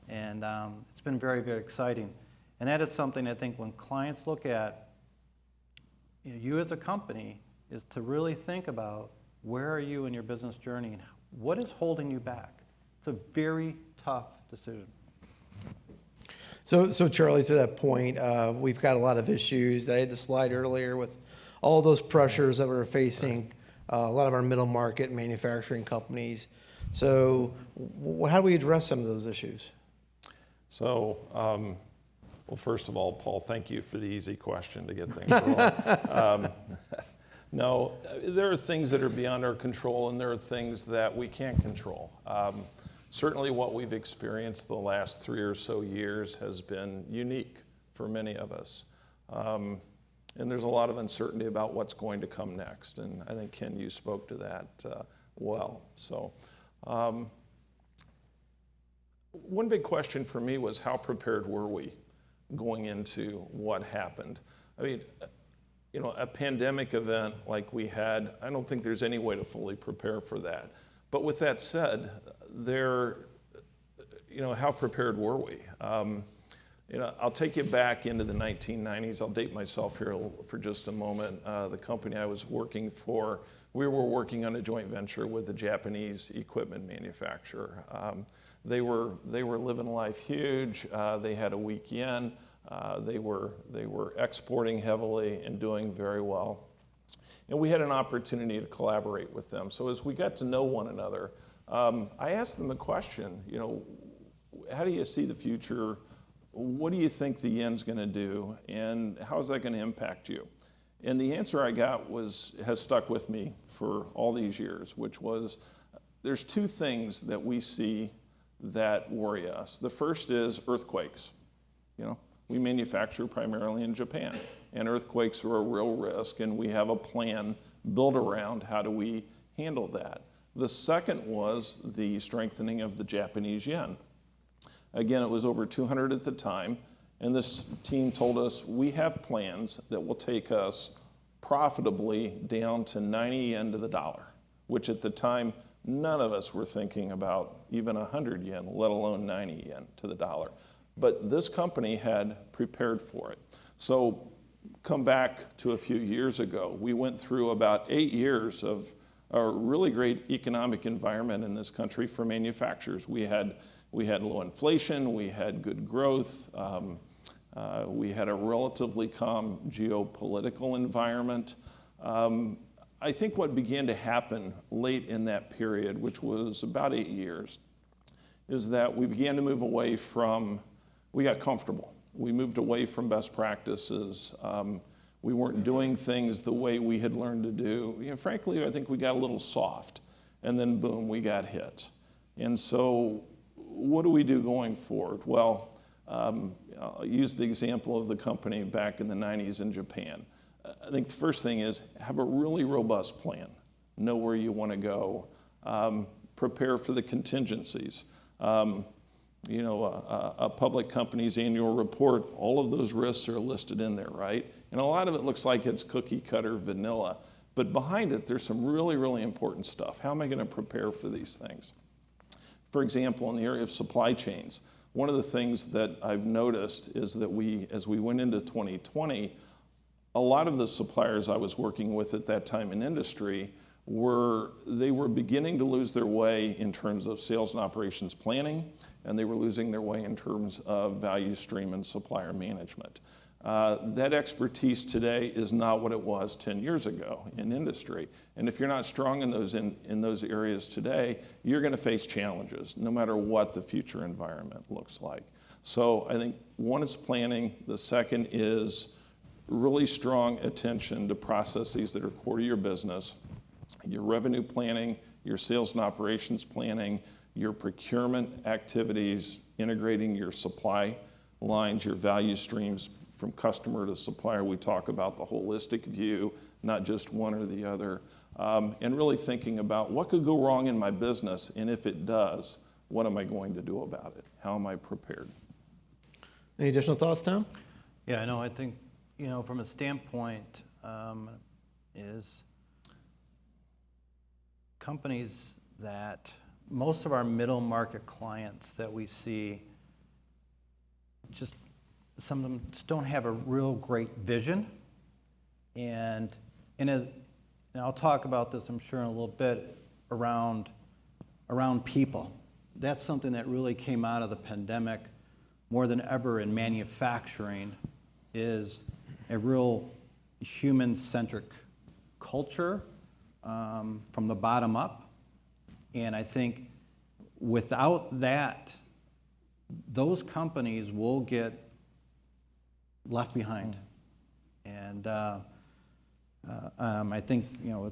And it's been very, very exciting. And that is something I think when clients look at you as a company, is to really think about where are you in your business journey and what is holding you back. It's a very tough decision. So Charlie, to that point, we've got a lot of issues. I had the slide earlier with all those pressures that we're facing, a lot of our middle market manufacturing companies. So how do we address some of those issues? So, well, first of all, Paul, thank you for the easy question to get things rolling. No, there are things that are beyond our control, and there are things that we can't control. Certainly what we've experienced the last 3 or so years has been unique for many of us. And there's a lot of uncertainty about what's going to come next. And I think, Ken, you spoke to that well. So one big question for me was, how prepared were we going into what happened? I mean, a pandemic event like we had, I don't think there's any way to fully prepare for that. But with that said, how prepared were we? I'll take you back into the 1990s. I'll date myself here for just a moment. The company I was working for, we were working on a joint venture with a Japanese equipment manufacturer. They were living life huge. They had a weak yen. They were exporting heavily and doing very well. And we had an opportunity to collaborate with them. So as we got to know one another, I asked them the question, how do you see the future? What do you think the yen's going to do? And how is that going to impact you? And the answer I got has stuck with me for all these years, which was, there's two things that we see that worry us. The first is earthquakes. We manufacture primarily in Japan, and earthquakes are a real risk, and we have a plan built around how do we handle that. The second was the strengthening of the Japanese yen. Again, it was over 200 at the time, and this team told us, we have plans that will take us profitably down to 90 yen to the dollar, which at the time, none of us were thinking about even 100 yen, let alone 90 yen to the dollar. But this company had prepared for it. So come back to a few years ago, we went through about 8 years of a really great economic environment in this country for manufacturers. We had low inflation, we had good growth, we had a relatively calm geopolitical environment. I think what began to happen late in that period, which was about 8 years, is that we began to move away from, we got comfortable. We moved away from best practices. We weren't doing things the way we had learned to do. You know, frankly, I think we got a little soft, and then boom, we got hit. And so what do we do going forward? Well, I'll use the example of the company back in the 90s in Japan. I think the first thing is have a really robust plan. Know where you want to go. Prepare for the contingencies. You know, a public company's annual report, all of those risks are listed in there, right? And a lot of it looks like it's cookie cutter vanilla, but behind it, there's some really, really important stuff. How am I going to prepare for these things? For example, in the area of supply chains, one of the things that I've noticed is that as we went into 2020, a lot of the suppliers I was working with at that time in industry were beginning to lose their way in terms of sales and operations planning, and they were losing their way in terms of value stream and supplier management. That expertise today is not what it was 10 years ago in industry. And if you're not strong in those areas today, you're going to face challenges no matter what the future environment looks like. So I think one is planning. The second is really strong attention to processes that are core to your business, your revenue planning, your sales and operations planning, your procurement activities, integrating your supply lines, your value streams from customer to supplier. We talk about the holistic view, not just one or the other, and really thinking about what could go wrong in my business, and if it does, what am I going to do about it? How am I prepared? Any additional thoughts, Tom? Yeah, I know. I think, you know, from a standpoint, is companies that most of our middle market clients that we see, just some of them just don't have a real great vision. And I'll talk about this, I'm sure, in a little bit around people. That's something that really came out of the pandemic more than ever in manufacturing, is a real human-centric culture from the bottom up. And I think without that, those companies will get left behind. And I think, you know,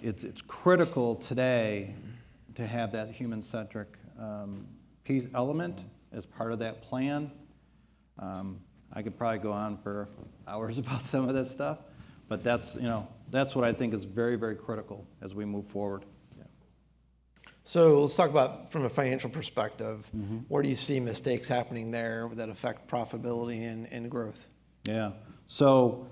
it's critical today to have that human-centric piece element as part of that plan. I could probably go on for hours about some of this stuff, but that's what I think is very, very critical as we move forward. So let's talk about from a financial perspective, where do you see mistakes happening there that affect profitability and growth? Yeah, so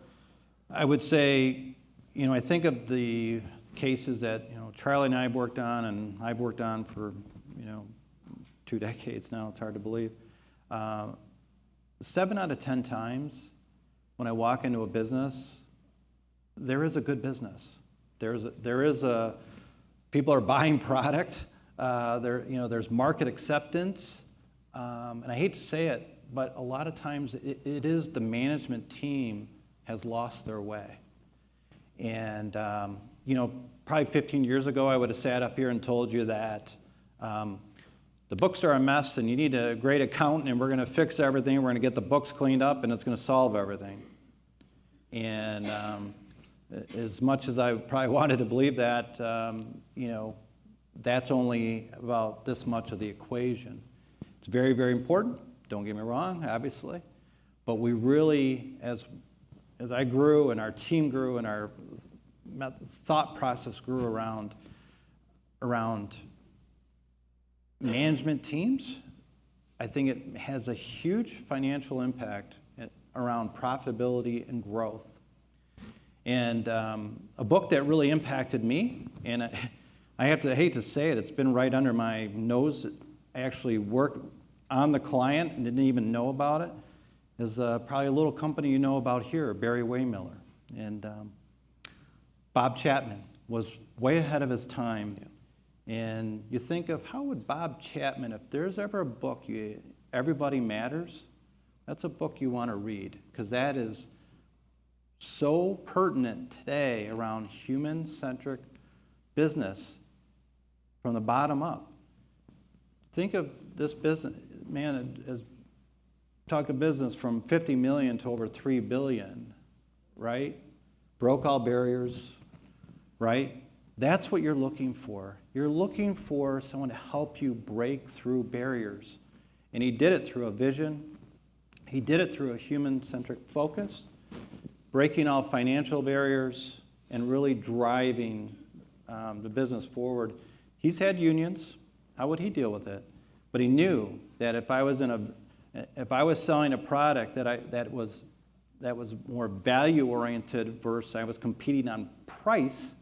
I would say, you know, I think of the cases that, you know, Charlie and I have worked on, and I've worked on for, you know, 2 decades now, it's hard to believe. 7 out of 10 times when I walk into a business, there is a good business. People are buying product. There's market acceptance, and I hate to say it, but a lot of times it is the management team has lost their way. And probably 15 years ago, I would have sat up here and told you that the books are a mess, and you need a great accountant, and we're going to fix everything. We're going to get the books cleaned up, and it's going to solve everything. And as much as I probably wanted to believe that, that's only about this much of the equation. It's very, very important. Don't get me wrong, obviously. But we really, as I grew and our team grew and our thought process grew around around management teams. I think it has a huge financial impact around profitability and growth. And a book that really impacted me, and I hate to say it, it's been right under my nose. I actually worked on the client and didn't even know about it, is probably a little company you know about here, Barry Waymiller. And Bob Chapman was way ahead of his time. Yeah. And you think of how would Bob Chapman, if there's ever a book, Everybody Matters, that's a book you want to read, because that is so pertinent today around human-centric business from the bottom up. Think of this business, man, as talk of business from 50 million to over 3 billion, right? Broke all barriers, right? That's what you're looking for. You're looking for someone to help you break through barriers. And he did it through a vision. He did it through a human-centric focus, breaking all financial barriers and really driving the business forward. He's had unions. How would he deal with it? But he knew that if I was selling a product that was more value-oriented versus I was competing on price,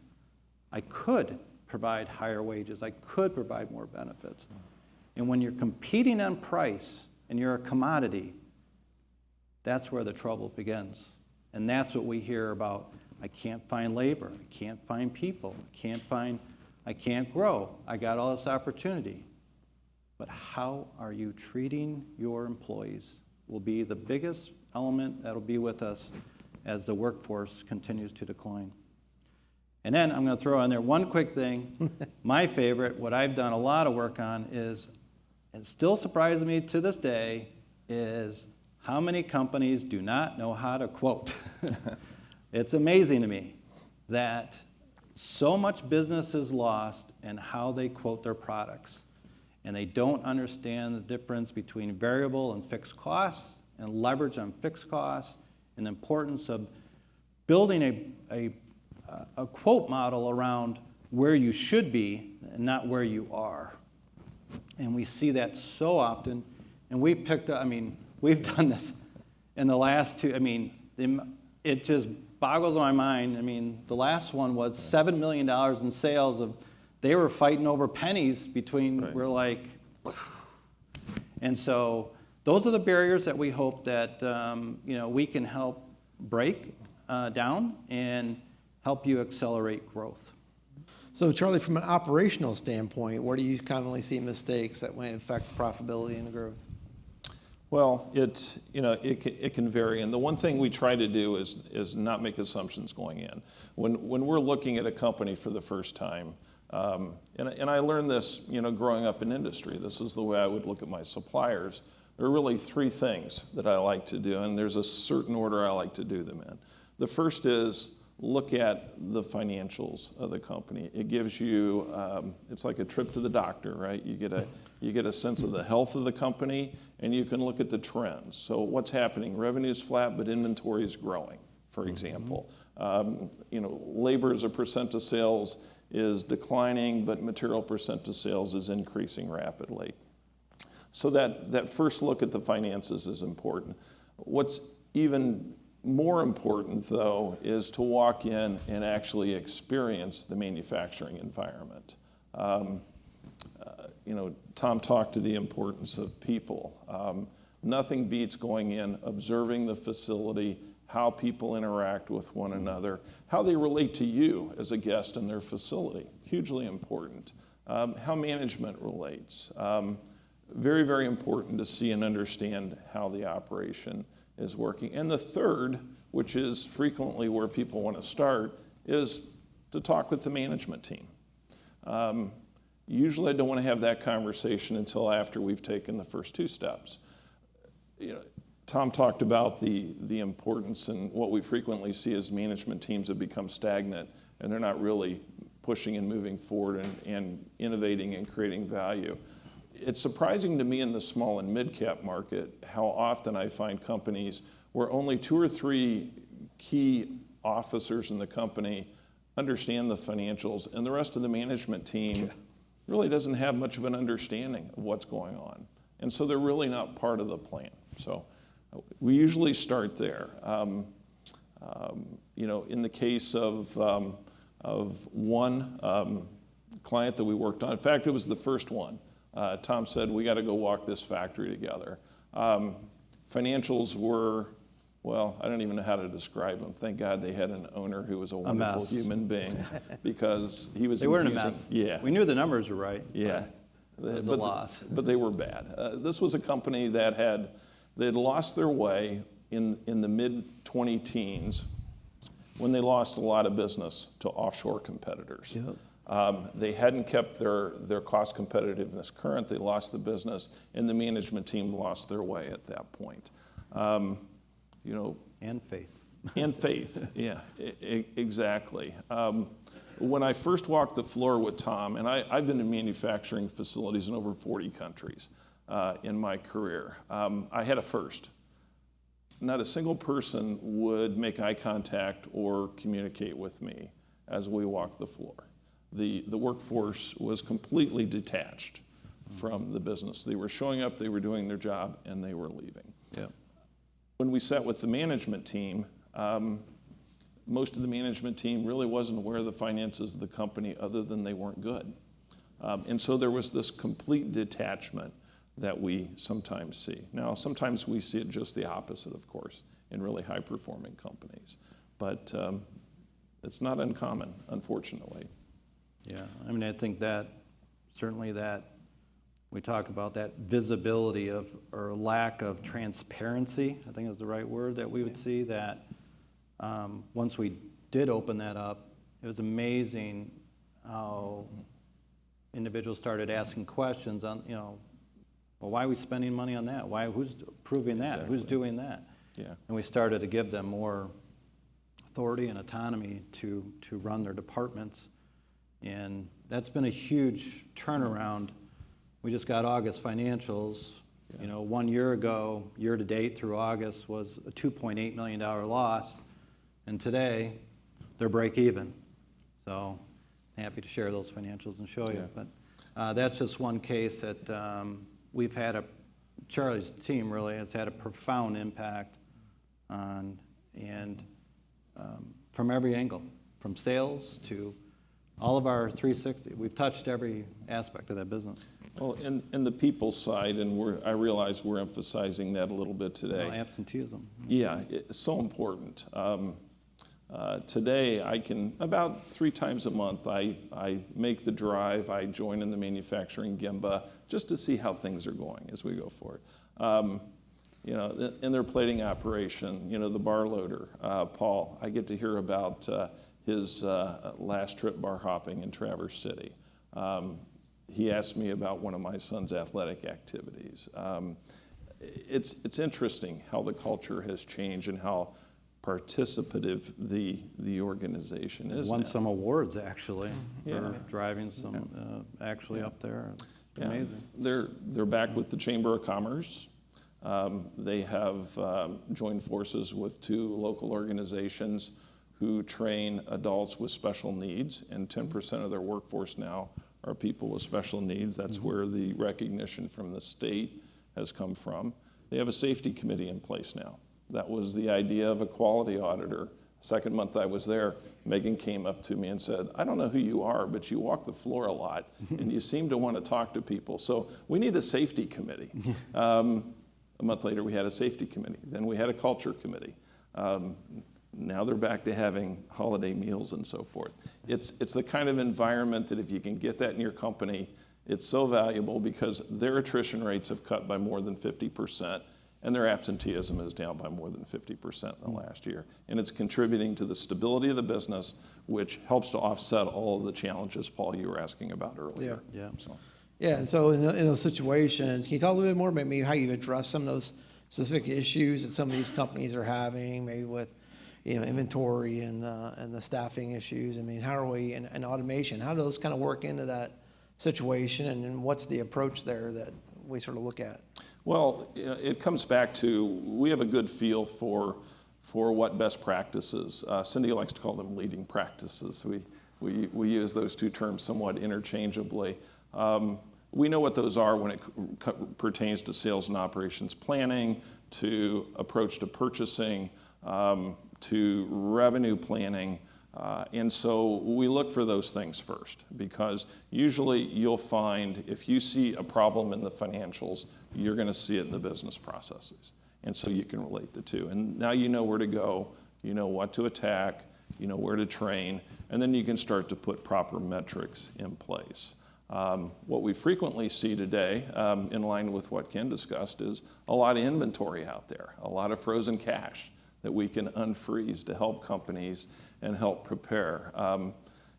I could provide higher wages. I could provide more benefits. And when you're competing on price and you're a commodity, that's where the trouble begins. And that's what we hear about. I can't find labor. I can't find people. I can't grow. I got all this opportunity. But how are you treating your employees will be the biggest element that'll be with us as the workforce continues to decline. And then I'm going to throw in there one quick thing. My favorite, what I've done a lot of work on is, and still surprises me to this day, is how many companies do not know how to quote. It's amazing to me that so much business is lost in how they quote their products. And they don't understand the difference between variable and fixed costs and leverage on fixed costs and the importance of building a quote model around where you should be and not where you are. And we see that so often. And we've done this in the last two, it just boggles my mind. The last one was $7 million in sales they were fighting over pennies between, right. We're like, and so those are the barriers that we hope that, we can help break down and help you accelerate growth. So Charlie, from an operational standpoint, where do you commonly see mistakes that might affect profitability and growth? Well, it can vary, and the one thing we try to do is not make assumptions going in. When we're looking at a company for the first time, and I learned this, growing up in industry. This is the way I would look at my suppliers. There are really three things that I like to do, and there's a certain order I like to do them in. The first is look at the financials of the company. It gives you, it's like a trip to the doctor, right? You get a sense of the health of the company, and you can look at the trends. So what's happening? Revenue's flat, but inventory is growing, for example. Labor as a percent of sales is declining, but material percent of sales is increasing rapidly. So that first look at the finances is important. What's even more important, though, is to walk in and actually experience the manufacturing environment. Tom talked to the importance of people. Nothing beats going in, observing the facility, how people interact with one another, how they relate to you as a guest in their facility, hugely important. How management relates, very, very important to see and understand how the operation is working. And the third, which is frequently where people want to start, is to talk with the management team. Usually I don't want to have that conversation until after we've taken the first two steps. Tom talked about the importance, and what we frequently see is management teams have become stagnant and they're not really pushing and moving forward and innovating and creating value. It's surprising to me in the small and mid-cap market how often I find companies where only 2 or 3 key officers in the company understand the financials and the rest of the management team really doesn't have much of an understanding of what's going on. And so they're really not part of the plan. So we usually start there. In the case of one client that we worked on, in fact, it was the first one. Tom said, we got to go walk this factory together. Financials were, well, I don't even know how to describe them. Thank God they had an owner who was a wonderful human being, because he was They weren't a infusing- mess. Yeah. We knew the numbers were right. Yeah. It was a loss. But they were bad. This was a company that had lost their way in the mid-20 teens when they lost a lot of business to offshore competitors. Yep. They hadn't kept their cost competitiveness current. They lost the business, and the management team lost their way at that point. And faith. And faith, yeah, exactly. When I first walked the floor with Tom, and I've been in manufacturing facilities in over 40 countries in my career, I had a first. Not a single person would make eye contact or communicate with me as we walked the floor. The workforce was completely detached from the business. They were showing up, they were doing their job, and they were leaving. Yeah. When we sat with the management team, most of the management team really wasn't aware of the finances of the company, other than they weren't good. And so there was this complete detachment that we sometimes see. Now, sometimes we see it just the opposite, of course, in really high-performing companies. But it's not uncommon, unfortunately. Yeah, I mean, I think that certainly that we talk about that visibility of, or lack of transparency, I think is the right word that we would see, that once we did open that up, it was amazing how individuals started asking questions on, well, why are we spending money on that? Who's approving that? Exactly. Who's doing that? Yeah. And we started to give them more authority and autonomy to run their departments. And that's been a huge turnaround. We just got August financials. Yeah. 1 year ago, year to date through August, was a $2.8 million loss. And today, they're break even. So happy to share those financials and show you. Yeah. But that's just one case that we've had Charlie's team really has had a profound impact on, and from every angle, from sales to all of our 360. We've touched every aspect of that business. Well, and the people side, and I realize we're emphasizing that a little bit today. Absenteeism. Yeah, it's so important. Today, I can, about 3 times a month, I make the drive, I join in the manufacturing Gemba, just to see how things are going as we go forward. In their plating operation, the bar loader, Paul, I get to hear about his last trip bar hopping in Traverse City. He asked me about one of my son's athletic activities. It's interesting how the culture has changed and how participative the organization is. Won now. some awards actually Yeah. for driving some actually up there. Yeah. Amazing. They're back with the Chamber of Commerce. They have joined forces with 2 local organizations who train adults with special needs, and 10% of their workforce now are people with special needs. That's where the recognition from the state has come from. They have a safety committee in place now. That was the idea of a quality auditor. Second month I was there, Megan came up to me and said, I don't know who you are, but you walk the floor a lot, and you seem to want to talk to people. So we need a safety committee. A month later, we had a safety committee. Then we had a culture committee. Now they're back to having holiday meals and so forth. It's the kind of environment that if you can get that in your company, it's so valuable, because their attrition rates have cut by more than 50%. And their absenteeism is down by more than 50% in the last year. And it's contributing to the stability of the business, which helps to offset all of the challenges, Paul, you were asking about earlier. Yeah. So, Yeah, and so in those situations, can you talk a little bit more about maybe how you address some of those specific issues that some of these companies are having, maybe with inventory and the staffing issues? I mean, how are we, and automation, how do those kind of work into that situation, and what's the approach there that we sort of look at? well, it comes back to, we have a good feel for what best practices. Cindy likes to call them leading practices. We use those 2 terms somewhat interchangeably. We know what those are when it pertains to sales and operations planning, to approach to purchasing, to revenue planning. And so we look for those things first, because usually you'll find if you see a problem in the financials, you're going to see it in the business processes. And so you can relate the two. And now you know where to go, you know what to attack, you know where to train, and then you can start to put proper metrics in place. What we frequently see today, in line with what Ken discussed, is a lot of inventory out there, a lot of frozen cash that we can unfreeze to help companies and help prepare.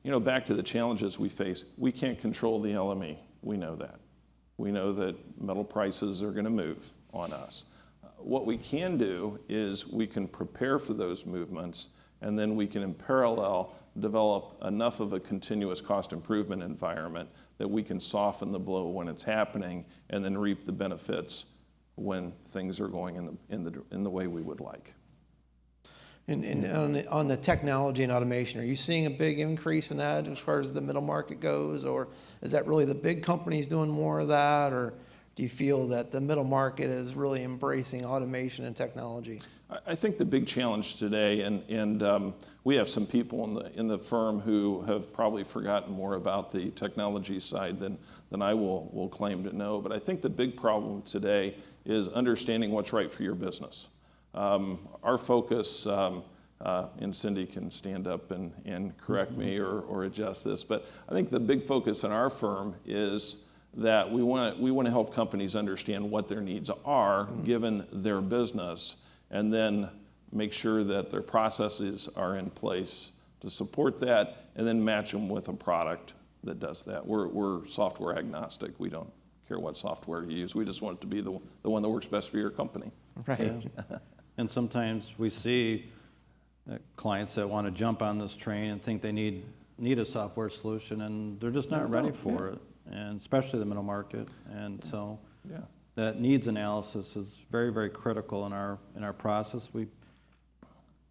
Back to the challenges we face, we can't control the LME. We know that. We know that metal prices are going to move on us. What we can do is we can prepare for those movements, and then we can in parallel develop enough of a continuous cost improvement environment that we can soften the blow when it's happening and then reap the benefits when things are going in the way we would like. And on the technology and automation, are you seeing a big increase in that as far as the middle market goes, or is that really the big companies doing more of that, or do you feel that the middle market is really embracing automation and technology? I think the big challenge today, and we have some people in the firm who have probably forgotten more about the technology side than I will claim to know, but I think the big problem today is understanding what's right for your business. Our focus, and Cindy can stand up and correct me or adjust this, but I think the big focus in our firm is that we want to help companies understand what their needs are given their business, and then make sure that their processes are in place to support that, and then match them with a product that does that. We're software agnostic. We don't care what software you use. We just want it to be the one that works best for your company. Right. Yeah. And sometimes we see clients that want to jump on this train and think they need a software solution, and they're just not ready for it, and especially the middle market. And so that needs analysis is very, very critical in our process. We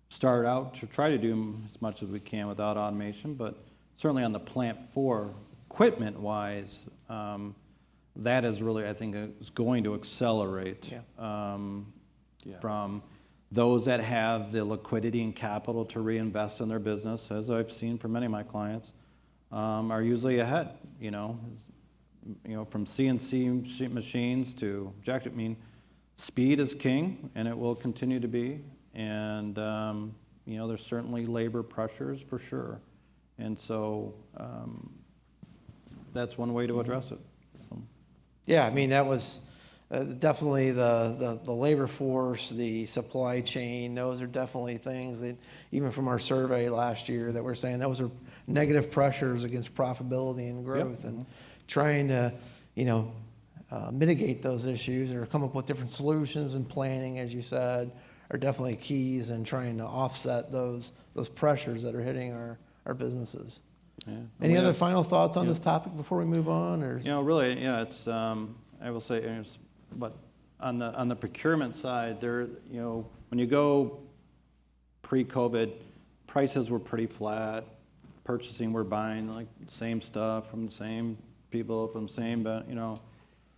start out to try to do as much as we can without automation, but certainly on the plant floor, equipment-wise, that is really, I think, is going to accelerate. From those that have the liquidity and capital to reinvest in their business, as I've seen from many of my clients, are usually ahead. From CNC machines to jacket. I mean, speed is king, and it will continue to be. And there's certainly labor pressures for sure, and so that's one way to address it. So. Yeah, I mean that was. Definitely the labor force, the supply chain, those are definitely things that, even from our survey last year, that we're saying those are negative pressures against profitability and growth. And trying to, mitigate those issues or come up with different solutions and planning, as you said, are definitely keys in trying to offset those pressures that are hitting our businesses. Yeah. Any other final thoughts on this topic before we move on? Or? Really, it's, I will say, but on the procurement side, when you go pre-COVID, prices were pretty flat. Purchasing, we're buying like the same stuff from the same people, from the same,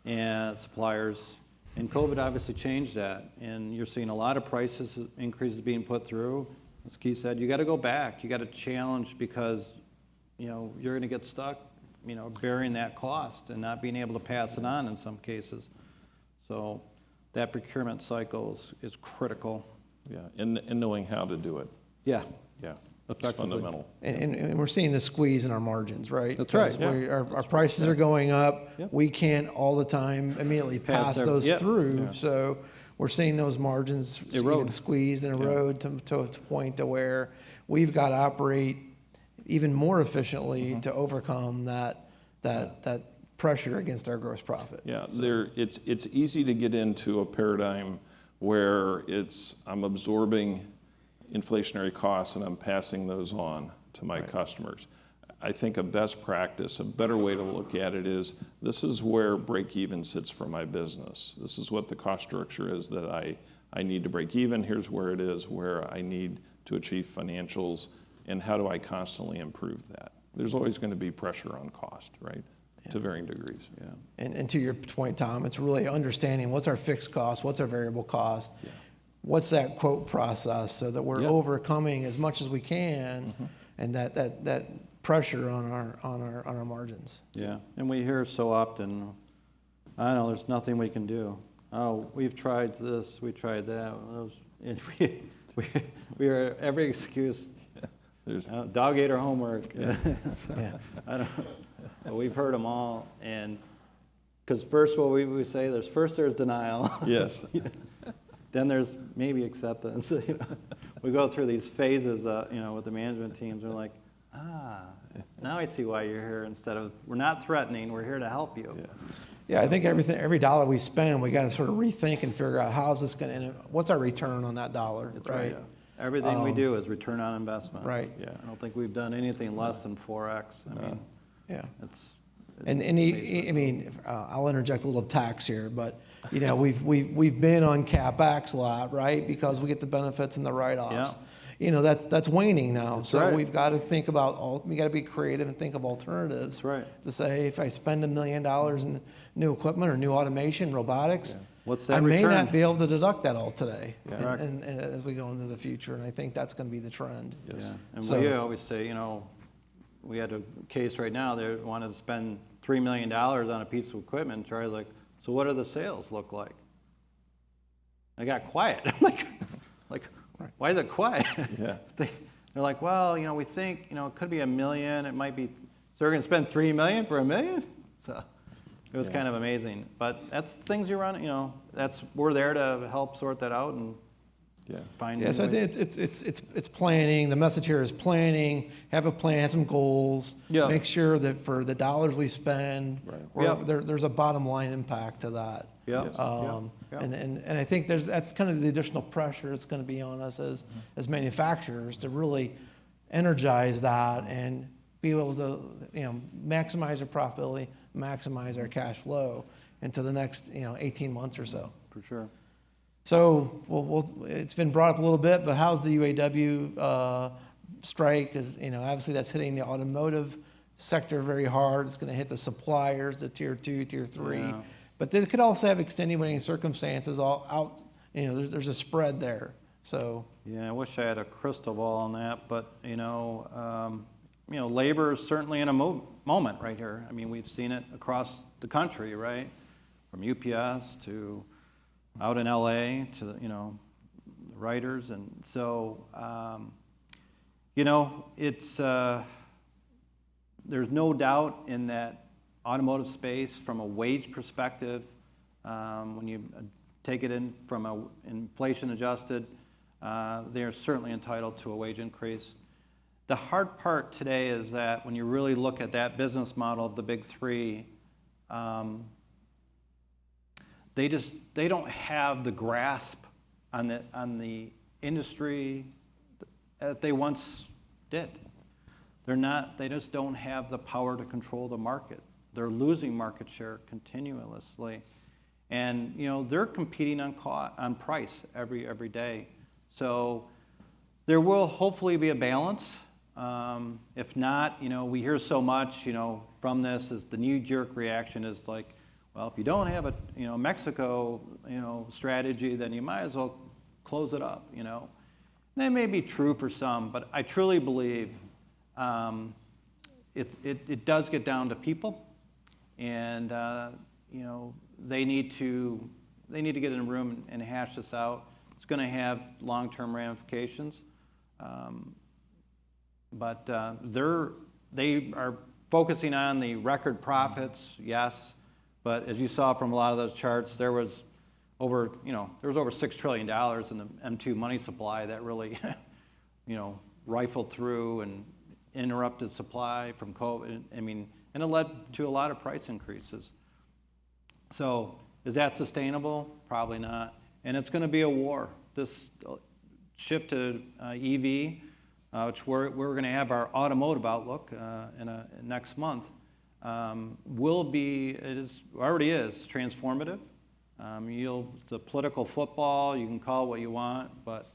and suppliers. And COVID obviously changed that, and you're seeing a lot of prices increases being put through. As Keith said, you got to go back. You got to challenge, because you're going to get stuck, bearing that cost and not being able to pass it on in some cases. So that procurement cycle is critical. Yeah, and knowing how to do it. Yeah. It's fundamental. And we're seeing the squeeze in our margins, right? That's right. Our prices are going up. We can't all the time immediately pass those through. So we're seeing those margins get squeezed and erode to a point to where we've got to operate even more efficiently to overcome that pressure against our gross profit. Yeah, it's easy to get into a paradigm where I'm absorbing inflationary costs and I'm passing those on to my customers. I think a best practice, a better way to look at it is, this is where break even sits for my business. This is what the cost structure is that I need to break even. Here's where it is where I need to achieve financials, and how do I constantly improve that? There's always going to be pressure on cost, right? to varying degrees. Yeah. And to your point, Tom, it's really understanding what's our fixed cost, what's our variable cost, what's that quote process, so that we're overcoming as much as we can, and that pressure on our margins. Yeah, and we hear so often, I know there's nothing we can do. Oh, we've tried this, we tried that. And we are every excuse. There's Dog ate our homework. So, Yeah. I don't. We've heard them all, and because first what we say, there's denial. yes, Then there's maybe acceptance. We go through these phases, with the management teams. We're like, now I see why you're here. Instead of, we're not threatening, we're here to help you. Yeah, I think every dollar we spend, we got to sort of rethink and figure out how's this going to, what's our return on that dollar, right? Yeah. Everything we do is return on investment. Right. Yeah. I don't think we've done anything less than 4x. I mean, Yeah. it's I'll interject a little tax here, but we've been on CapEx a lot, right? Because we get the benefits and the write-offs. That's waning now. That's so right. we've got to think about we got to be creative and think of alternatives. That's right. To say, if I spend $1 million in new equipment or new automation, robotics, what's that I may return? not be able to deduct that all today, Correct. and as we go into the future. And I think that's going to be the trend. Yeah. And So- we always say, we had a case right now, they wanted to spend $3 million on a piece of equipment, and Charlie's like, so what do the sales look like? I got quiet. I'm like, why is it quiet? Yeah. They're like, well, we think, it could be $1 million, it might be, so we're gonna spend $3 million for $1 million? So it was kind of amazing, but that's things you run, we're there to help sort that out and find Yeah, so I ways. think it's planning. The message here is planning. Have a plan, have some goals. Yeah. Make sure that for the dollars we spend, Yeah. there's a bottom line impact to that. Yeah. Yes. Yeah. And I think that's kind of the additional pressure that's going to be on us as manufacturers to really energize that and be able to maximize our profitability, maximize our cash flow into the next 18 months or so. For sure. So it's been brought up a little bit, but how's the UAW strike? Because obviously that's hitting the automotive sector very hard. It's going to hit the suppliers, the tier 2, tier 3. Yeah. But they could also have extenuating circumstances all out. There's a spread there. So Yeah, I wish I had a crystal ball on that, but labor is certainly in a moment right here. I mean, we've seen it across the country, right? From UPS to out in LA to the writers, and so it's there's no doubt in that automotive space from a wage perspective. When you take it in from a inflation adjusted, they are certainly entitled to a wage increase. The hard part today is that when you really look at that business model of the big three, they don't have the grasp on the industry that they once did. They just don't have the power to control the market. They're losing market share continuously. And they're competing on price every day. So there will hopefully be a balance. If not, we hear so much, from this is the knee-jerk reaction is like, well, if you don't have a Mexico strategy, then you might as well close it up. That may be true for some, but I truly believe it does get down to people, and they need to get in a room and hash this out. It's going to have long-term ramifications, but they are focusing on the record profits, yes. But as you saw from a lot of those charts, there was over $6 trillion in the M2 money supply that really, rifled through and interrupted supply from COVID. And it led to a lot of price increases. So is that sustainable? Probably not. And it's going to be a war. This shift to EV, which we're going to have our automotive outlook next month. Already is transformative. The political football, you can call it what you want, but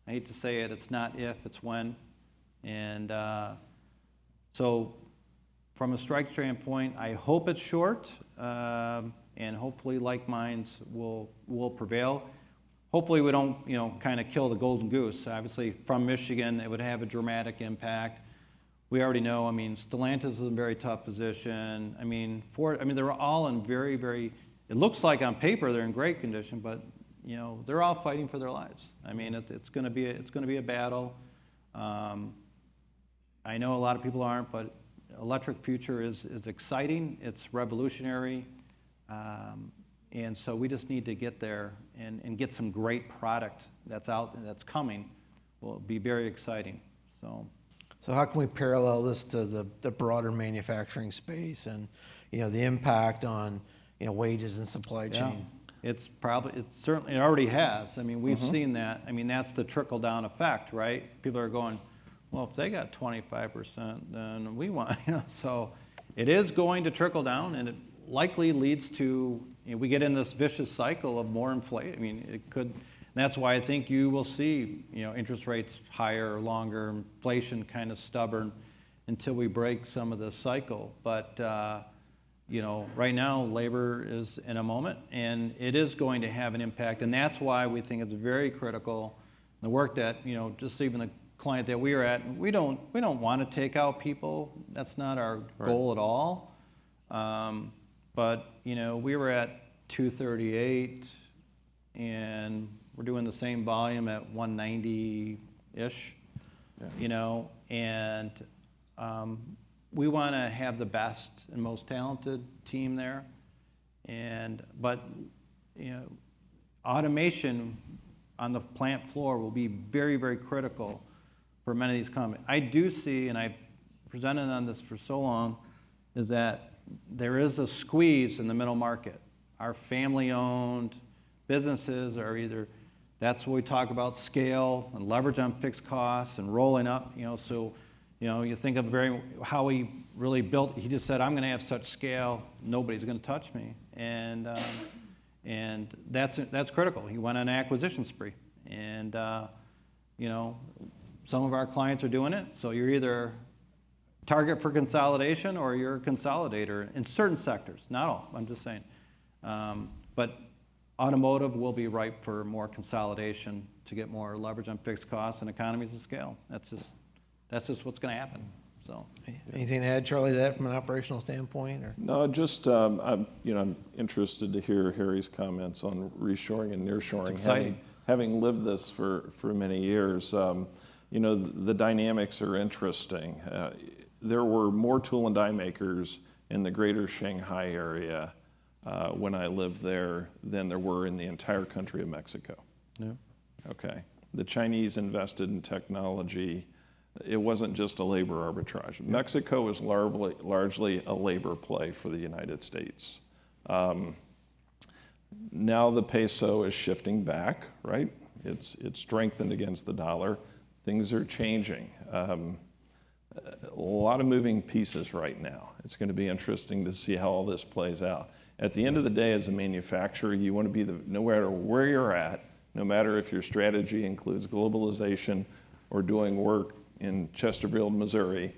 I hate to say it, it's not if, it's when. And so from a strike standpoint, I hope it's short, and hopefully like minds will prevail. Hopefully we don't, kind of kill the golden goose. Obviously, from Michigan, it would have a dramatic impact. We already know, Stellantis is in a very tough position. Ford, they're all in very, very, it looks like on paper they're in great condition, but, they're all fighting for their lives. It's going to be a battle. I know a lot of people aren't, but electric future is exciting. It's revolutionary. And so we just need to get there and get some great product that's out and that's coming. Will be very exciting. So how can we parallel this to the broader manufacturing space and the impact on wages and supply chain? It certainly already has. We've seen that. That's the trickle down effect, right? People are going, well, if they got 25%, then we want, So it is going to trickle down, and it likely leads to, we get in this vicious cycle of more inflation. It could. And that's why I think you will see, interest rates higher or longer, inflation kind of stubborn until we break some of this cycle. But right now, labor is in a moment, and it is going to have an impact. And that's why we think it's very critical. The work that, just even the client that we are at, we don't want to take out people. That's not our goal at all. But, we were at 238, and we're doing the same volume at 190-ish, and we want to have the best and most talented team there. But automation on the plant floor will be very, very critical for many of these companies. I do see, and I've presented on this for so long, is that there is a squeeze in the middle market. Our family-owned businesses are either, that's what we talk about, scale and leverage on fixed costs and rolling up, so, you think of how he really built, he just said, I'm going to have such scale, nobody's going to touch me. And that's critical. He went on an acquisition spree. And, some of our clients are doing it, so you're either target for consolidation or you're a consolidator in certain sectors, not all, I'm just saying. But automotive will be ripe for more consolidation to get more leverage on fixed costs and economies of scale. That's just what's going to happen. So, anything to add, Charlie, to that from an operational standpoint? Or? No, just I'm interested to hear Harry's comments on reshoring and nearshoring. Having lived this for many years, the dynamics are interesting. There were more tool and die makers in the greater Shanghai area when I lived there than there were in the entire country of Mexico. Yeah. Okay. The Chinese invested in technology. It wasn't just a labor arbitrage. Mexico was largely a labor play for the United States. Now the peso is shifting back, right? It's strengthened against the dollar. Things are changing. A lot of moving pieces right now. It's going to be interesting to see how all this plays out. At the end of the day, as a manufacturer, you want to be no matter where you're at, no matter if your strategy includes globalization or doing work in Chesterfield, Missouri,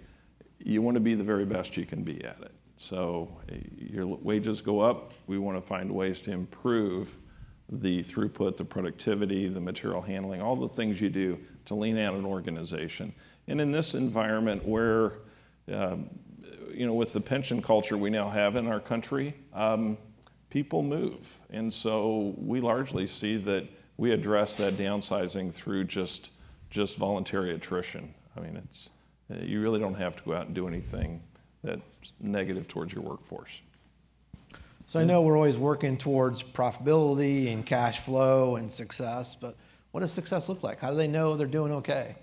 you want to be the very best you can be at it. So your wages go up. We want to find ways to improve the throughput, the productivity, the material handling, all the things you do to lean out an organization. And in this environment where, with the pension culture we now have in our country, people move. And so we largely see that we address that downsizing through just voluntary attrition. You really don't have to go out and do anything that's negative towards your workforce. So I know we're always working towards profitability and cash flow and success, but what does success look like? How do they know they're doing okay?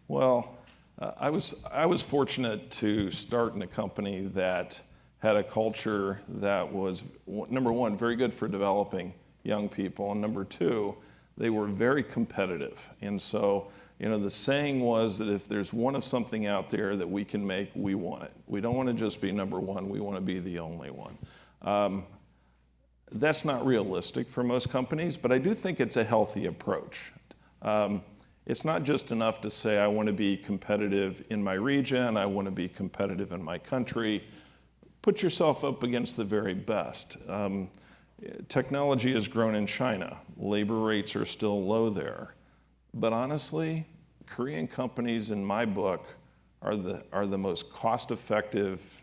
Well, I was fortunate to start in a company that had a culture that was, number one, very good for developing young people, and number two, they were very competitive. And so, the saying was that if there's one of something out there that we can make, we want it. We don't want to just be number one, we want to be the only one. That's not realistic for most companies, but I do think it's a healthy approach. it's not just enough to say, I want to be competitive in my region, I want to be competitive in my country. Put yourself up against the very best. Technology has grown in China. Labor rates are still low there. But honestly, Korean companies, in my book, are the most cost-effective,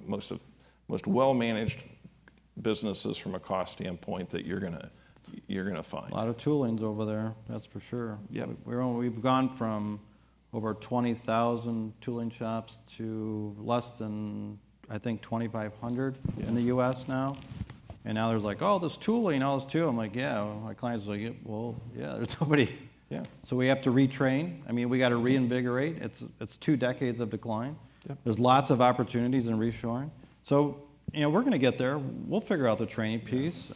most well-managed businesses from a cost standpoint that you're gonna find. A lot of toolings over there, that's for sure. Yep. We've gone from over 20,000 tooling shops to less than, I think, 2,500 in the U.S. now. And now there's like, oh, this tooling, all this too. I'm like, yeah. Well, my clients are like, well, yeah, there's nobody. Yeah. So we have to retrain. I mean, we got to reinvigorate. It's 2 decades of decline. Yep. There's lots of opportunities in reshoring. So, we're going to get there. We'll figure out the training piece.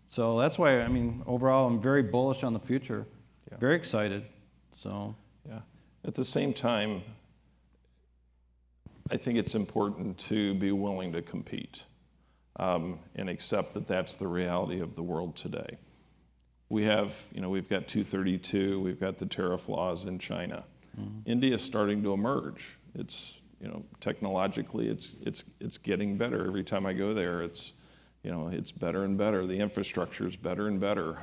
So that's why, overall, I'm very bullish on the future. Yeah. Very excited. So. Yeah. At the same time, I think it's important to be willing to compete and accept that that's the reality of the world today. We've got 232, we've got the tariff laws in China. India's starting to emerge. It's, technologically, it's getting better. Every time I go there, it's better and better. The infrastructure is better and better.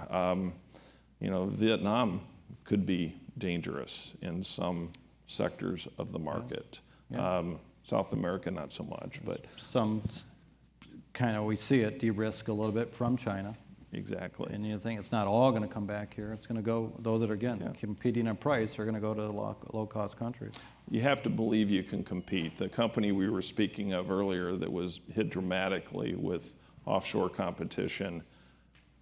Vietnam could be dangerous in some sectors of the market. Yeah. South America, not so much, but Some kind of, we see it de-risk a little bit from China. exactly. And you think it's not all going to come back here. It's going to go, those that are, again, competing on price are going to go to the low-cost countries. You have to believe you can compete. The company we were speaking of earlier that was hit dramatically with offshore competition,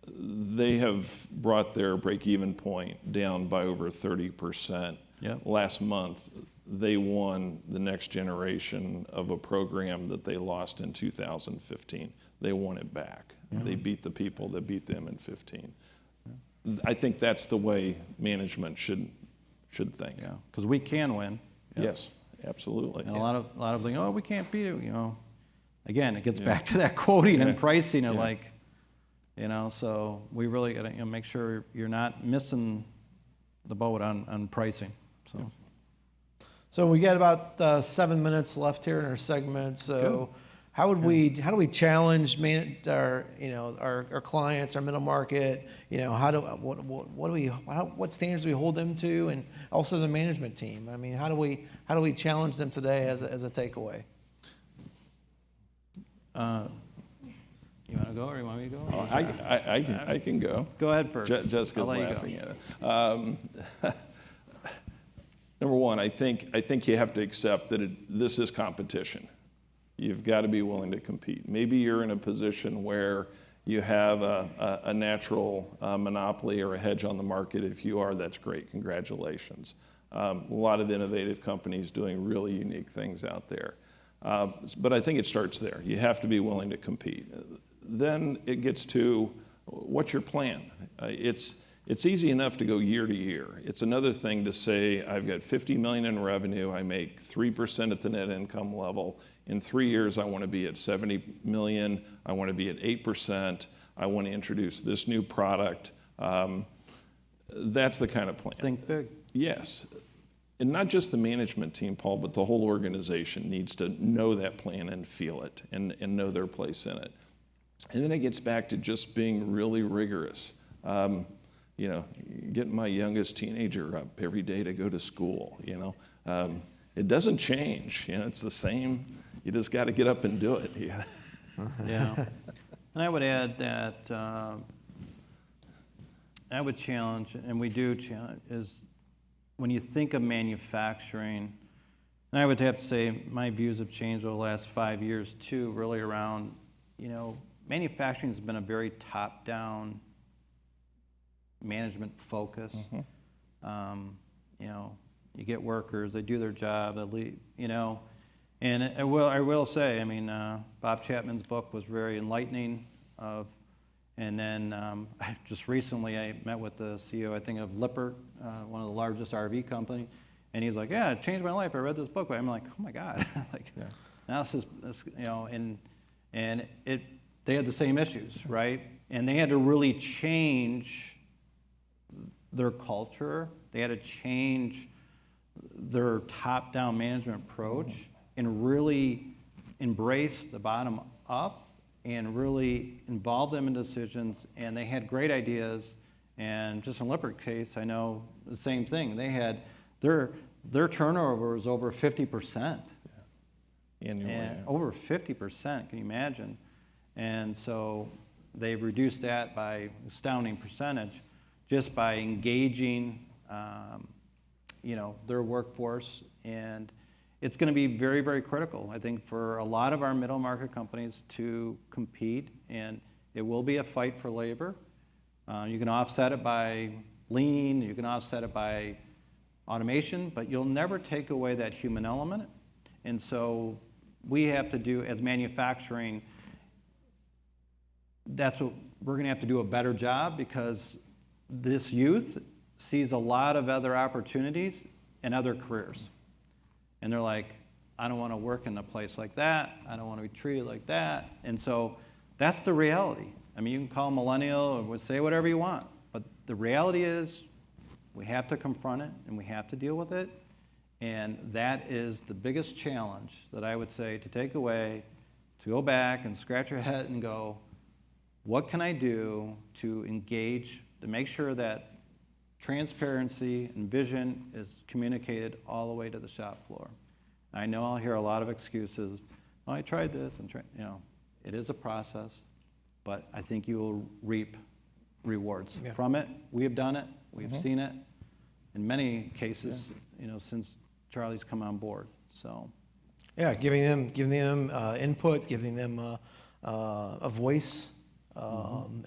they have brought their break-even point down by over 30%. Yep. Last month, they won the next generation of a program that they lost in 2015. They won it back. They beat the people that beat them in 15. I think that's the way management should think. Yeah, because we can win. Yes, absolutely. And a lot of things, oh, we can't beat it, Again, it gets back to that quoting and pricing of so we really got to make sure you're not missing the boat on pricing. So we got about 7 minutes left here in our segment. So how do we challenge our clients, our middle market? What standards do we hold them to, and also the management team? How do we challenge them today as a takeaway? You want to go or you want me to go? Oh, I can go. Go ahead first. Jessica's I'll let you laughing at it. Number one, I think you have to accept that this is competition. You've got to be willing to compete. Maybe you're in a position where you have a natural monopoly or a hedge on the market. If you are, that's great. Congratulations. A lot of innovative companies doing really unique things out there. But I think it starts there. You have to be willing to compete. Then it gets to, what's your plan? It's easy enough to go year to year. It's another thing to say, I've got $50 million in revenue, I make 3% at the net income level. In 3 years, I want to be at $70 million, I want to be at 8%, I want to introduce this new product. That's the kind of plan. Think big. Yes. And not just the management team, Paul, but the whole organization needs to know that plan and feel it and know their place in it. And then it gets back to just being really rigorous. Getting my youngest teenager up every day to go to school, it doesn't change. It's the same. You just got to get up and do it. Yeah. And I would add that I would challenge, and we do challenge, is when you think of manufacturing, and I would have to say my views have changed over the last 5 years too, really around, manufacturing has been a very top-down management focus. You get workers, they do their job, and I will say, Bob Chapman's book was very enlightening and then just recently I met with the CEO, I think, of Lippert, one of the largest RV company, and he's like, yeah, it changed my life. I read this book. I'm like, oh my God. Now this, and they had the same issues, right? And they had to really change their culture. They had to change their top-down management approach and really embrace the bottom up and really involve them in decisions. And they had great ideas. And just in Lippert case, I know the same thing. They had their turnover was over 50%. Annually, And yeah. over 50%, can you imagine? And so they've reduced that by astounding percentage just by engaging, their workforce. And it's going to be very, very critical, I think, for a lot of our middle market companies to compete. And it will be a fight for labor. You can offset it by lean, you can offset it by automation, but you'll never take away that human element. And so we have to do, as manufacturing, that's what we're going to have to do a better job, because this youth sees a lot of other opportunities and other careers. And they're like, I don't want to work in a place like that. I don't want to be treated like that. And so that's the reality. I mean, you can call millennial or say whatever you want, but the reality is we have to confront it and we have to deal with it. And that is the biggest challenge that I would say to take away, to go back and scratch your head and go, what can I do to engage, to make sure that transparency and vision is communicated all the way to the shop floor? I know I'll hear a lot of excuses. Oh, I tried this, it is a process, but I think you will reap rewards from it. We have done it, we have seen it in many cases, since Charlie's come on board. So, Yeah, giving them input, giving them a voice.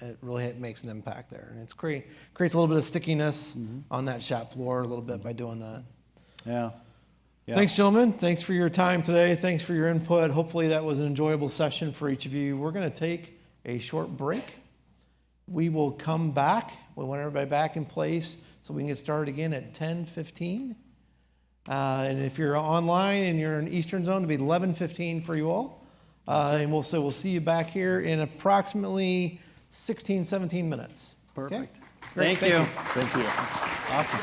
It really makes an impact there, and creates a little bit of stickiness on that shop floor a little bit by doing that. yeah. Thanks, gentlemen. Thanks for your time today. Thanks for your input. Hopefully that was an enjoyable session for each of you. We're going to take a short break. We will come back. We want everybody back in place so we can get started again at 10:15. And if you're online and you're in Eastern Zone, it'll be 11:15 for you all. And we'll see you back here in approximately 16, 17 minutes. Perfect. Okay? Great. Thank you. Thank you. Awesome.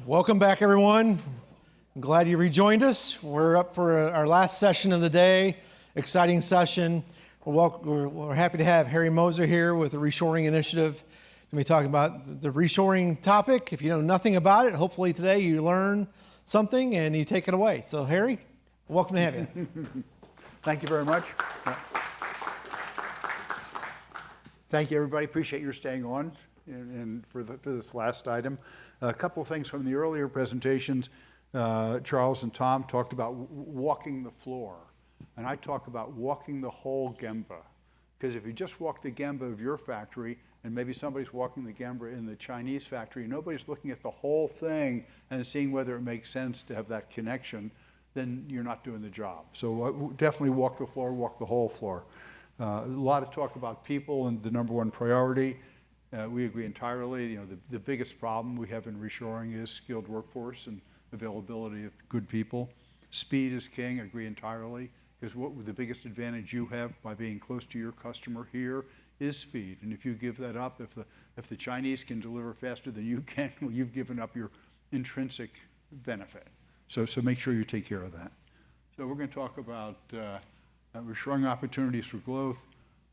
Welcome back, everyone. I'm glad you rejoined us. We're up for our last session of the day, exciting session. We're happy to have Harry Moser here with the Reshoring Initiative. We'll be talking about the reshoring topic. If you know nothing about it, hopefully today you learn something and you take it away. So Harry, welcome to have you. Thank you very much. Thank you, everybody. Appreciate your staying on and for this last item. A couple of things from the earlier presentations. Charles and Tom talked about walking the floor, and I talk about walking the whole Gemba. Because if you just walk the Gemba of your factory, and maybe somebody's walking the Gemba in the Chinese factory, nobody's looking at the whole thing and seeing whether it makes sense to have that connection, then you're not doing the job. So definitely walk the floor, walk the whole floor. A lot of talk about people and the number one priority. We agree entirely. You know, the biggest problem we have in reshoring is skilled workforce and availability of good people. Speed is king, agree entirely, because the biggest advantage you have by being close to your customer here is speed. And if you give that up, if the Chinese can deliver faster than you can, well, you've given up your intrinsic benefit. So make sure you take care of that. So we're going to talk about reshoring opportunities for growth,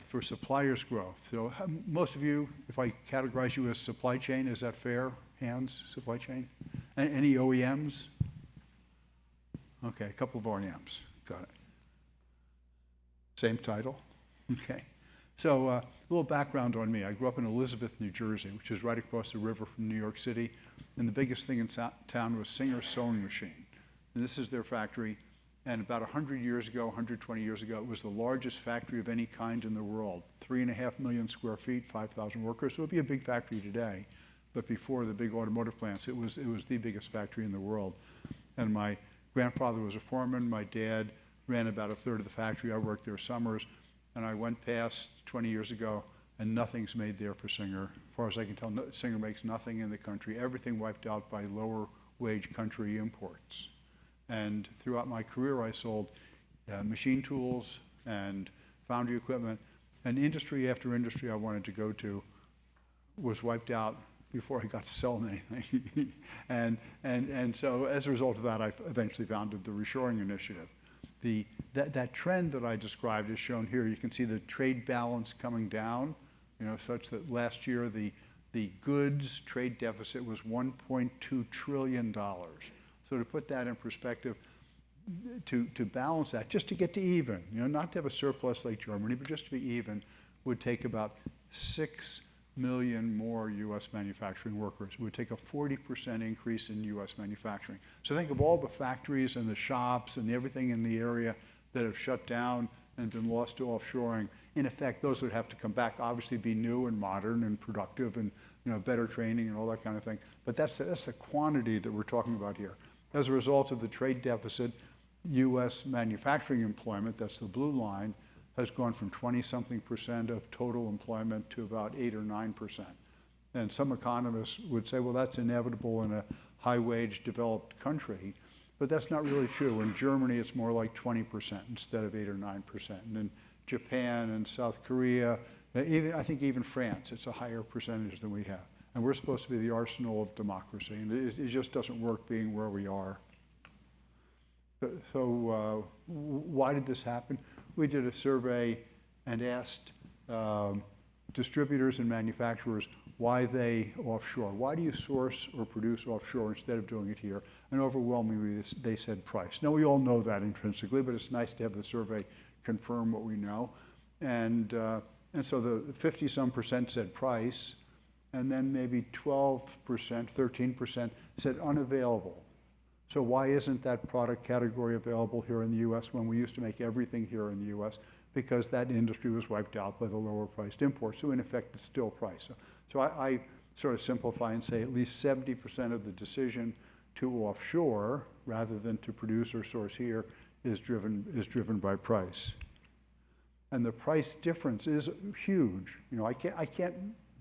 for suppliers' growth. So most of you, if I categorize you as supply chain, is that fair? Hands, supply chain? Any OEMs? Okay, a couple of OEMs, got it. Same title, okay. So a little background on me. I grew up in Elizabeth, New Jersey, which is right across the river from New York City. And the biggest thing in town was Singer Sewing Machine. And this is their factory. And about 100 years ago, 120 years ago, it was the largest factory of any kind in the world. 3.5 million square feet, 5,000 workers. So it would be a big factory today. But before the big automotive plants, it was the biggest factory in the world. And my grandfather was a foreman. My dad ran about a third of the factory. I worked there summers. And I went past 20 years ago, and nothing's made there for Singer. As far as I can tell, Singer makes nothing in the country. Everything wiped out by lower wage country imports. And throughout my career, I sold machine tools and foundry equipment. And industry after industry I wanted to go to was wiped out before I got to sell them anything. and so as a result of that, I eventually founded the Reshoring Initiative. That trend that I described is shown here. You can see the trade balance coming down, such that last year the goods trade deficit was $1.2 trillion. So to put that in perspective, to balance that, just to get to even, not to have a surplus like Germany, but just to be even, would take about 6 million more U.S. manufacturing workers. It would take a 40% increase in U.S. manufacturing. So think of all the factories and the shops and everything in the area that have shut down and been lost to offshoring. In effect, those would have to come back, obviously be new and modern and productive and better training and all that kind of thing. But that's the quantity that we're talking about here. As a result of the trade deficit, U.S. manufacturing employment, that's the blue line, has gone from 20-something% of total employment to about 8 or 9%. And some economists would say, well, that's inevitable in a high-wage developed country, but that's not really true. In Germany, it's more like 20% instead of 8 or 9%. And in Japan and South Korea, I think even France, it's a higher percentage than we have. And we're supposed to be the arsenal of democracy, and it just doesn't work being where we are. So why did this happen? We did a survey and asked distributors and manufacturers why they offshore. Why do you source or produce offshore instead of doing it here? And overwhelmingly, they said price. Now, we all know that intrinsically, but it's nice to have the survey confirm what we know. And so the 50-some% said price, and then maybe 12%, 13% said unavailable. So why isn't that product category available here in the U.S. when we used to make everything here in the U.S.? Because that industry was wiped out by the lower priced imports. So in effect, it's still price. So I sort of simplify and say at least 70% of the decision to offshore rather than to produce or source here is driven by price. And the price difference is huge. I can't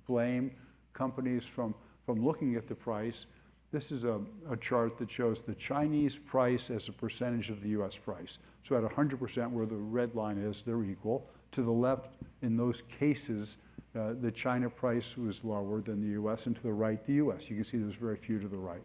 blame companies from looking at the price. This is a chart that shows the Chinese price as a percentage of the U.S. price. So at 100%, where the red line is, they're equal. To the left, in those cases, the China price was lower than the U.S., and to the right, the U.S. You can see there's very few to the right.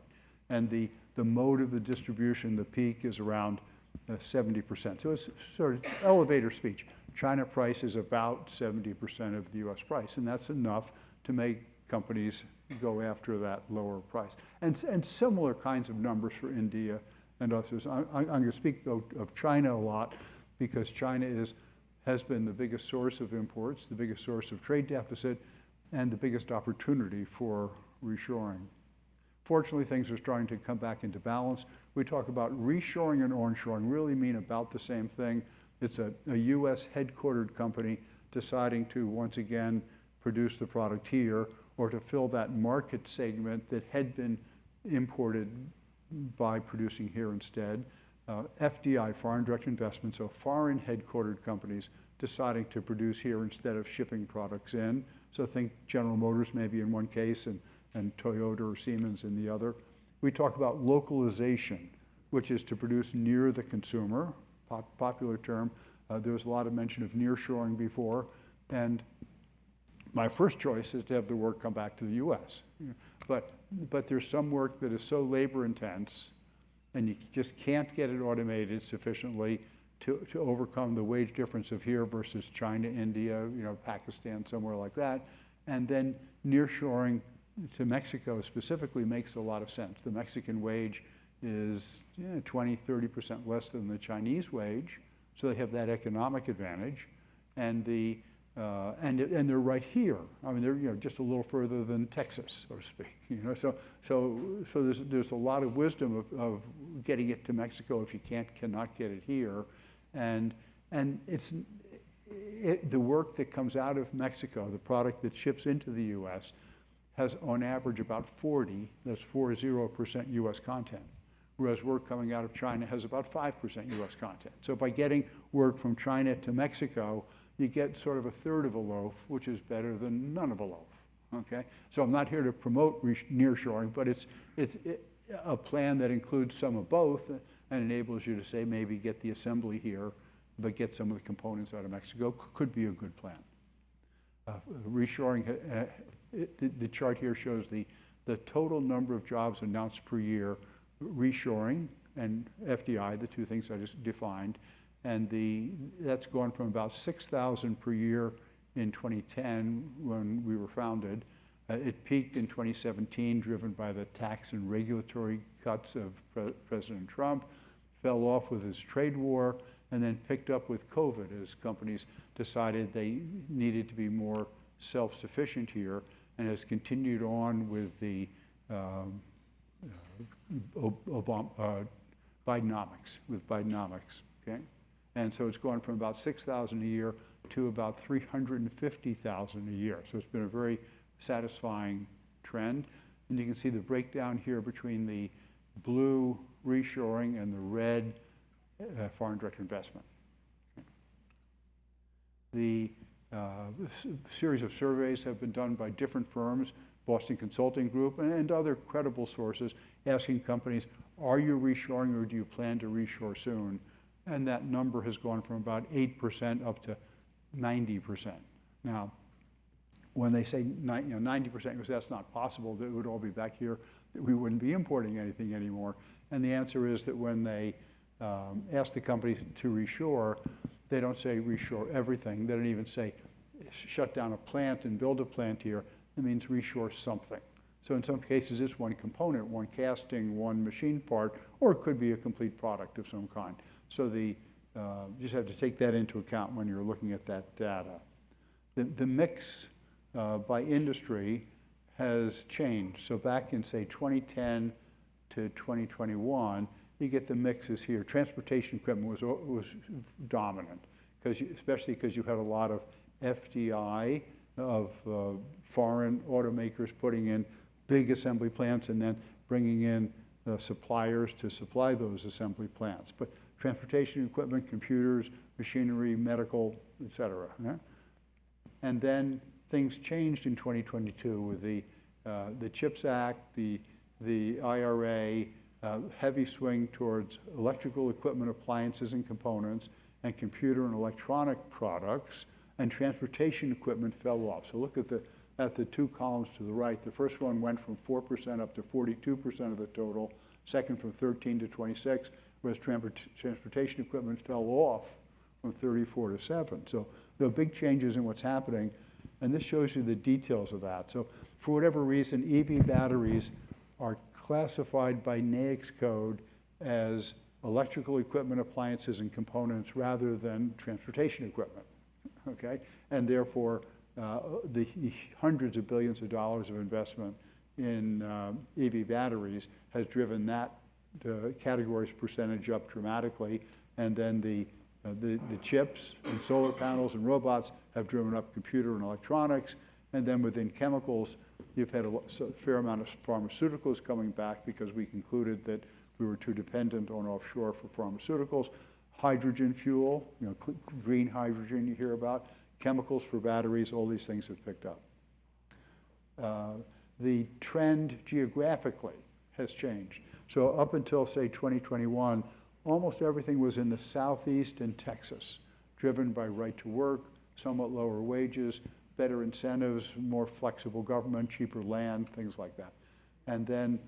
And the mode of the distribution, the peak is around 70%. So it's sort of elevator speech. China price is about 70% of the US price, and that's enough to make companies go after that lower price. And similar kinds of numbers for India and others. I'm going to speak though of China a lot because China has been the biggest source of imports, the biggest source of trade deficit, and the biggest opportunity for reshoring. Fortunately, things are starting to come back into balance. We talk about reshoring and onshoring, really mean about the same thing. It's a US headquartered company deciding to once again produce the product here or to fill that market segment that had been imported by producing here instead. FDI, foreign direct investment, so foreign headquartered companies deciding to produce here instead of shipping products in. So think General Motors maybe in one case and Toyota or Siemens in the other. We talk about localization, which is to produce near the consumer, popular term. There was a lot of mention of nearshoring before, and my first choice is to have the work come back to the US. But there's some work that is so labor intense, and you just can't get it automated sufficiently to overcome the wage difference of here versus China, India, Pakistan, somewhere like that. And then nearshoring to Mexico specifically makes a lot of sense. The Mexican wage is 20, 30% less than the Chinese wage, so they have that economic advantage. And and they're right here. I mean, they're just a little further than Texas, so to speak. So there's a lot of wisdom of getting it to Mexico if you cannot get it here, and the work that comes out of Mexico, the product that ships into the U.S. has on average about 40% U.S. content, whereas work coming out of China has about 5% U.S. content. So by getting work from China to Mexico, you get sort of a third of a loaf, which is better than none of a loaf, okay? So I'm not here to promote nearshoring, but it's a plan that includes some of both and enables you to say maybe get the assembly here, but get some of the components out of Mexico could be a good plan. Reshoring, the chart here shows the total number of jobs announced per year, reshoring and FDI, the two things I just defined, and that's gone from about 6,000 per year in 2010 when we were founded. It peaked in 2017, driven by the tax and regulatory cuts of President Trump, fell off with his trade war, and then picked up with COVID as companies decided they needed to be more self-sufficient here, and has continued on with the Bidenomics, okay? And so it's gone from about 6,000 a year to about 350,000 a year. So it's been a very satisfying trend. And you can see the breakdown here between the blue reshoring and the red foreign direct investment. The series of surveys have been done by different firms, Boston Consulting Group and other credible sources, asking companies, are you reshoring or do you plan to reshore soon? And that number has gone from about 8% up to 90%. Now, when they say 90%, because that's not possible, that it would all be back here, that we wouldn't be importing anything anymore. And the answer is that when they ask the companies to reshore, they don't say reshore everything. They don't even say shut down a plant and build a plant here. It means reshore something. So in some cases, it's one component, one casting, one machine part, or it could be a complete product of some kind. So you just have to take that into account when you're looking at that data. The mix by industry has changed. So back in, say, 2010 to 2021, you get the mixes here. Transportation equipment was dominant, especially because you had a lot of FDI, of foreign automakers putting in big assembly plants and then bringing in suppliers to supply those assembly plants. But transportation equipment, computers, machinery, medical, et cetera. Yeah? And then things changed in 2022 with the CHIPS Act, the IRA, heavy swing towards electrical equipment, appliances and components, and computer and electronic products, and transportation equipment fell off. So look at at the two columns to the right. The first one went from 4% up to 42% of the total, second from 13 to 26, whereas transportation equipment fell off from 34 to 7. So there are big changes in what's happening, and this shows you the details of that. So for whatever reason, EV batteries are classified by NAICS code as electrical equipment, appliances, and components rather than transportation equipment, okay? And therefore, the hundreds of billions of dollars of investment in EV batteries has driven that category's percentage up dramatically, and then the chips and solar panels and robots have driven up computer and electronics, and then within chemicals, you've had a fair amount of pharmaceuticals coming back because we concluded that we were too dependent on offshore for pharmaceuticals. Hydrogen fuel, green hydrogen you hear about, chemicals for batteries, all these things have picked up. The trend geographically has changed. So up until, say, 2021, almost everything was in the Southeast and Texas, driven by right to work, somewhat lower wages, better incentives, more flexible government, cheaper land, things like that. And then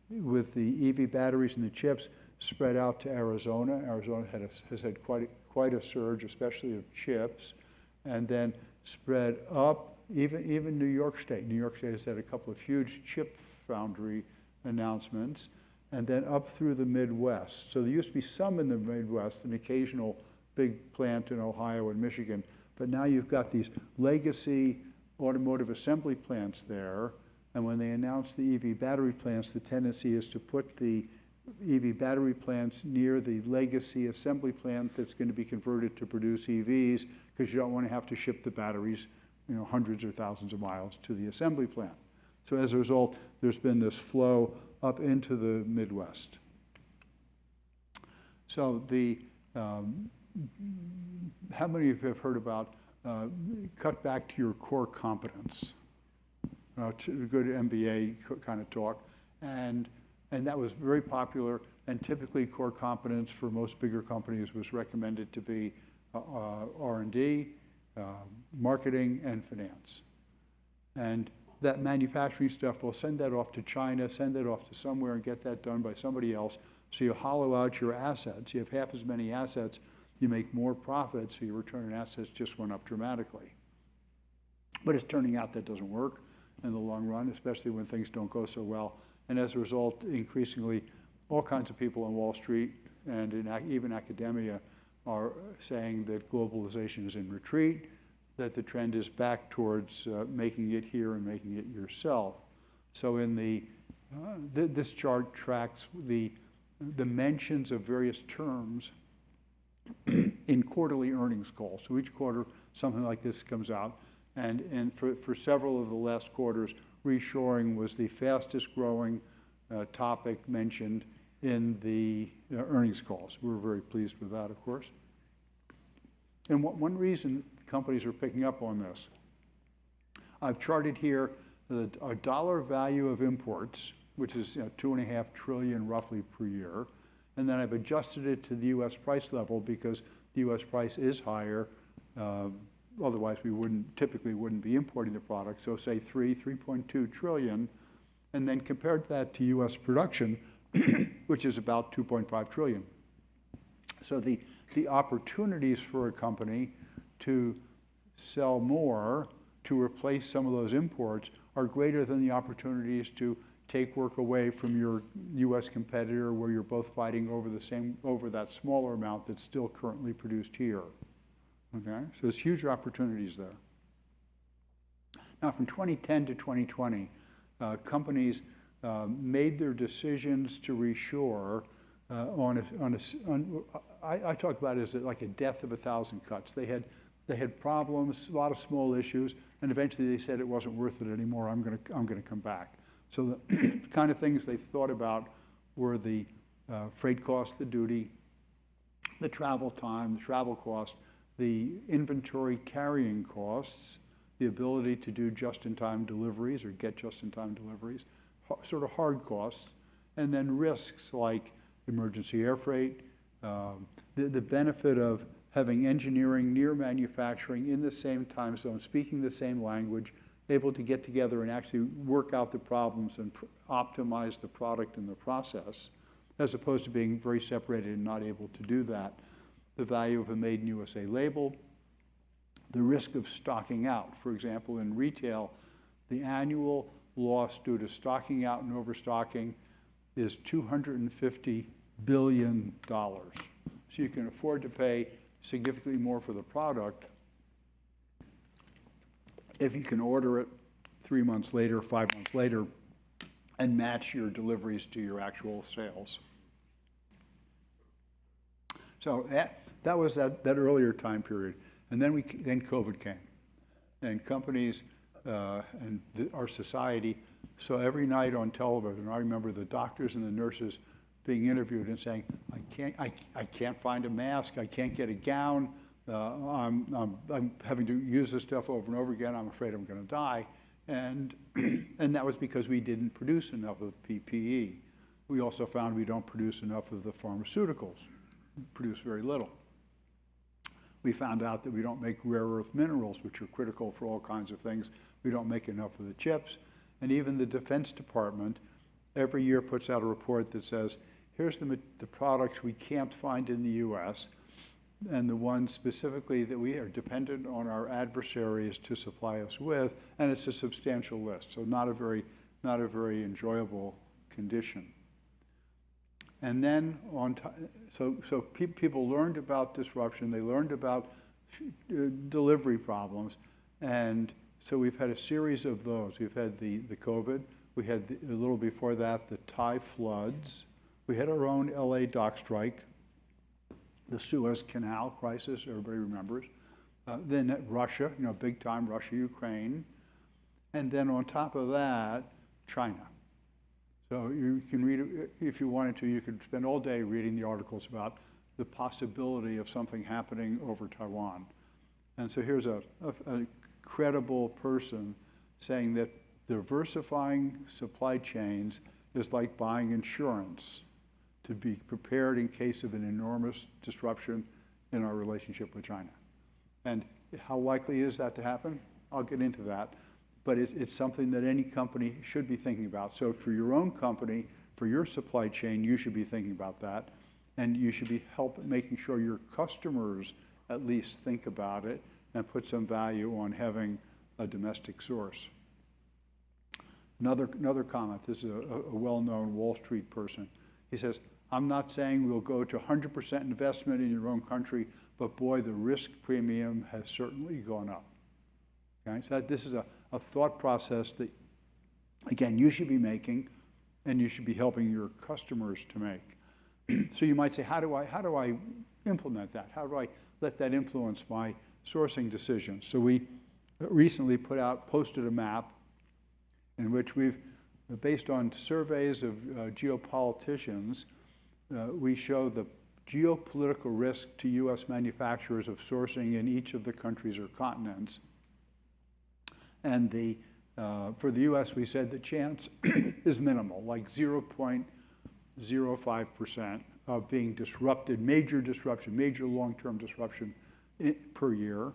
with the EV batteries and the chips spread out to Arizona. Arizona has had quite a surge, especially of chips, and then spread up, even New York State. New York State has had a couple of huge chip foundry announcements, and then up through the Midwest. So there used to be some in the Midwest, an occasional big plant in Ohio and Michigan, but now you've got these legacy automotive assembly plants there, and when they announce the EV battery plants, the tendency is to put the EV battery plants near the legacy assembly plant that's going to be converted to produce EVs, because you don't want to have to ship the batteries, hundreds or thousands of miles to the assembly plant. So as a result, there's been this flow up into the Midwest. So how many of you have heard about cut back to your core competence? To go to MBA kind of talk, and that was very popular. And typically, core competence for most bigger companies was recommended to be R&D, marketing, and finance. And that manufacturing stuff, we'll send that off to China, send that off to somewhere, and get that done by somebody else. So you hollow out your assets. You have half as many assets. You make more profit, so your return on assets just went up dramatically. But it's turning out that doesn't work in the long run, especially when things don't go so well. And as a result, increasingly, all kinds of people on Wall Street and even academia are saying that globalization is in retreat, that the trend is back towards making it here and making it yourself. So in this chart tracks the mentions of various terms in quarterly earnings calls. So each quarter, something like this comes out. And for several of the last quarters, reshoring was the fastest growing topic mentioned in the earnings calls. We were very pleased with that, of course. And one reason companies are picking up on this, I've charted here a dollar value of imports, which is $2.5 trillion roughly per year. And then I've adjusted it to the U.S. price level because the U.S. price is higher. Otherwise, we typically wouldn't be importing the product. So say 3.2 trillion, and then compared that to U.S. production, which is about 2.5 trillion. So the opportunities for a company to sell more, to replace some of those imports, are greater than the opportunities to take work away from your U.S. competitor, where you're both fighting over that smaller amount that's still currently produced here. Okay, so there's huge opportunities there. Now, from 2010 to 2020, companies made their decisions to reshore I talk about it as like a death of 1,000 cuts. They had problems, a lot of small issues, and eventually they said it wasn't worth it anymore. I'm going to come back. So the kind of things they thought about were the freight cost, the duty, the travel time, the travel cost, the inventory carrying costs, the ability to do just-in-time deliveries or get just-in-time deliveries, sort of hard costs, and then risks like emergency air freight, the benefit of having engineering near manufacturing in the same time zone, speaking the same language, able to get together and actually work out the problems and optimize the product and the process, as opposed to being very separated and not able to do that. The value of a Made in USA label, the risk of stocking out. For example, in retail, the annual loss due to stocking out and overstocking is $250 billion. So you can afford to pay significantly more for the product if you can order it 3 months later, 5 months later, and match your deliveries to your actual sales. So that was that earlier time period. And then COVID came. And companies and our society, so every night on television, I remember the doctors and the nurses being interviewed and saying, I can't find a mask, I can't get a gown, I'm having to use this stuff over and over again, I'm afraid I'm going to die. And that was because we didn't produce enough of PPE. We also found we don't produce enough of the pharmaceuticals, produce very little. We found out that we don't make rare earth minerals, which are critical for all kinds of things. We don't make enough of the chips. And even the Defense Department every year puts out a report that says, here's the products we can't find in the US, and the ones specifically that we are dependent on our adversaries to supply us with, and it's a substantial list, so not a very enjoyable condition. And then so people learned about disruption, they learned about delivery problems, and so we've had a series of those. We've had the COVID, we had a little before that the Thai floods, we had our own LA dock strike, the Suez Canal crisis, everybody remembers. Then Russia, big time Russia, Ukraine. And then on top of that, China. So you can read, if you wanted to, you could spend all day reading the articles about the possibility of something happening over Taiwan. And so here's a credible person saying that diversifying supply chains is like buying insurance, to be prepared in case of an enormous disruption in our relationship with China. And how likely is that to happen? I'll get into that. But it's something that any company should be thinking about. So for your own company, for your supply chain, you should be thinking about that. And you should be making sure your customers at least think about it and put some value on having a domestic source. Another comment, this is a well-known Wall Street person. He says, I'm not saying we'll go to 100% investment in your own country, but boy, the risk premium has certainly gone up. Okay? So this is a thought process that, again, you should be making, and you should be helping your customers to make. So you might say, how do I implement that? How do I let that influence my sourcing decisions? So we recently posted a map in which we've, based on surveys of geopoliticians, we show the geopolitical risk to U.S. manufacturers of sourcing in each of the countries or continents. And for the U.S., we said the chance is minimal, like 0.05% of being disrupted, major long-term disruption per year.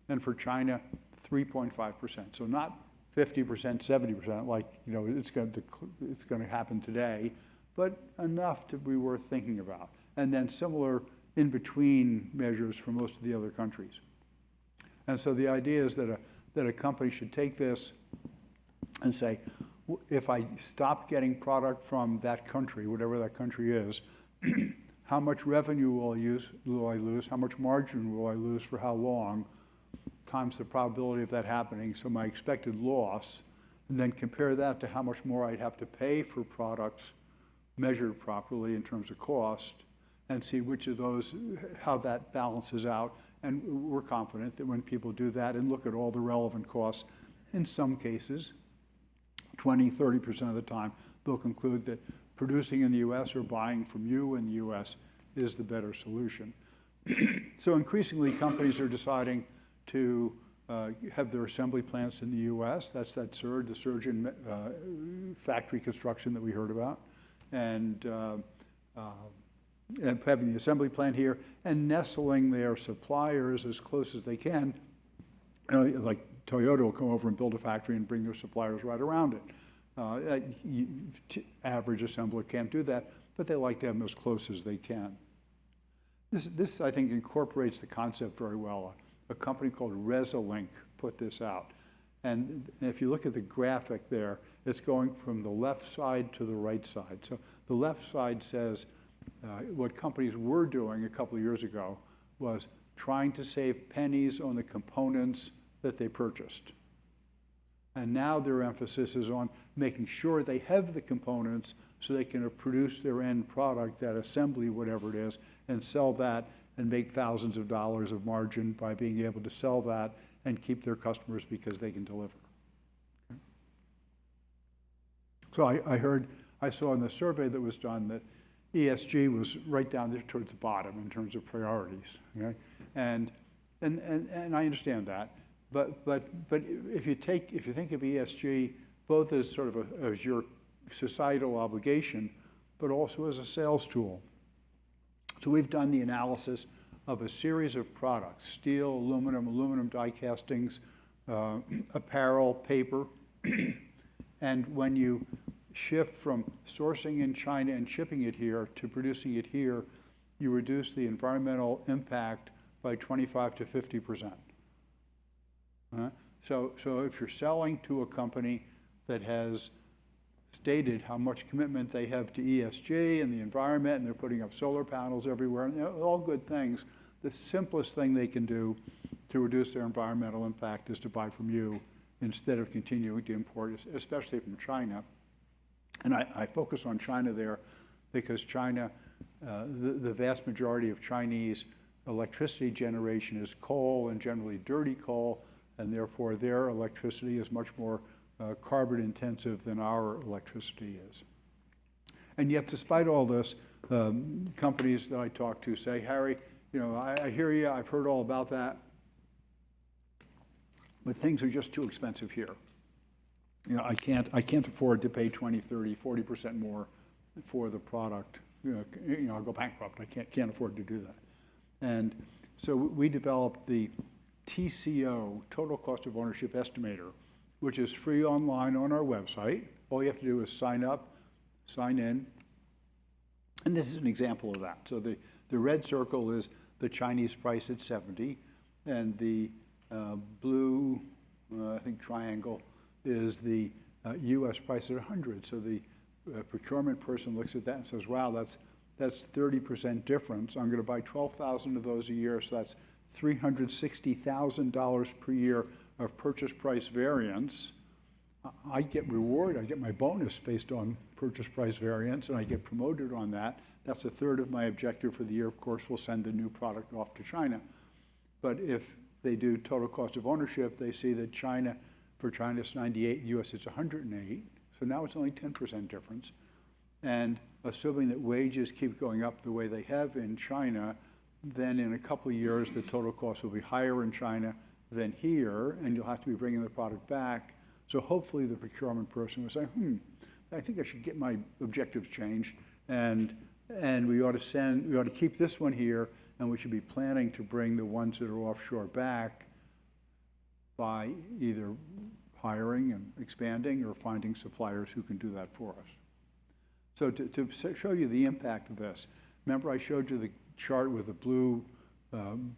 And for China, 3.5%. So not 50%, 70%, like it's going to happen today, but enough to be worth thinking about. And then similar in-between measures for most of the other countries. And so the idea is that a company should take this and say, if I stop getting product from that country, whatever that country is, how much revenue will I lose? How much margin will I lose for how long? Times the probability of that happening, so my expected loss, and then compare that to how much more I'd have to pay for products measured properly in terms of cost, and see which of those, how that balances out. And we're confident that when people do that and look at all the relevant costs, in some cases, 20, 30% of the time, they'll conclude that producing in the US or buying from you in the US is the better solution. So increasingly, companies are deciding to have their assembly plants in the US. That's the surge in factory construction that we heard about. And having the assembly plant here and nestling their suppliers as close as they can, like Toyota will come over and build a factory and bring their suppliers right around it. Average assembler can't do that, but they like to have them as close as they can. This I think, incorporates the concept very well. A company called Resolink put this out. And if you look at the graphic there, it's going from the left side to the right side. So the left side says what companies were doing a couple of years ago was trying to save pennies on the components that they purchased. And now their emphasis is on making sure they have the components so they can produce their end product, that assembly, whatever it is, and sell that and make thousands of dollars of margin by being able to sell that and keep their customers because they can deliver. Okay. So I saw in the survey that was done that ESG was right down there towards the bottom in terms of priorities. Okay? And I understand that. But if you think of ESG both as sort of as your societal obligation, but also as a sales tool. So we've done the analysis of a series of products: steel, aluminum die castings, apparel, paper. And when you shift from sourcing in China and shipping it here to producing it here, you reduce the environmental impact by 25 to 50%. So if you're selling to a company that has stated how much commitment they have to ESG and the environment, and they're putting up solar panels everywhere, and all good things, the simplest thing they can do to reduce their environmental impact is to buy from you instead of continuing to import, especially from China. And I focus on China there because China, the vast majority of Chinese electricity generation is coal, and generally dirty coal, and therefore their electricity is much more carbon intensive than our electricity is. And yet, despite all this, companies that I talk to say, Harry, I hear you, I've heard all about that, but things are just too expensive here. I can't afford to pay 20, 30, 40% more for the product. I'll go bankrupt. I can't afford to do that. And so we developed the TCO, Total Cost of Ownership Estimator, which is free online on our website. All you have to do is sign up, sign in. And this is an example of that. So the red circle is the Chinese price at 70, and the blue, I think, triangle is the US price at 100. So the procurement person looks at that and says, wow, that's 30% difference. I'm going to buy 12,000 of those a year, so that's $360,000 per year of purchase price variance. I get reward, I get my bonus based on purchase price variance, and I get promoted on that. That's a third of my objective for the year. Of course, we'll send the new product off to China. But if they do total cost of ownership, they see that for China it's 98, US it's 108. So now it's only 10% difference. And assuming that wages keep going up the way they have in China, then in a couple of years, the total cost will be higher in China than here, and you'll have to be bringing the product back. So hopefully the procurement person will say, I think I should get my objectives changed, and we ought to keep this one here, and we should be planning to bring the ones that are offshore back by either hiring and expanding or finding suppliers who can do that for us. So to show you the impact of this, remember I showed you the chart with the blue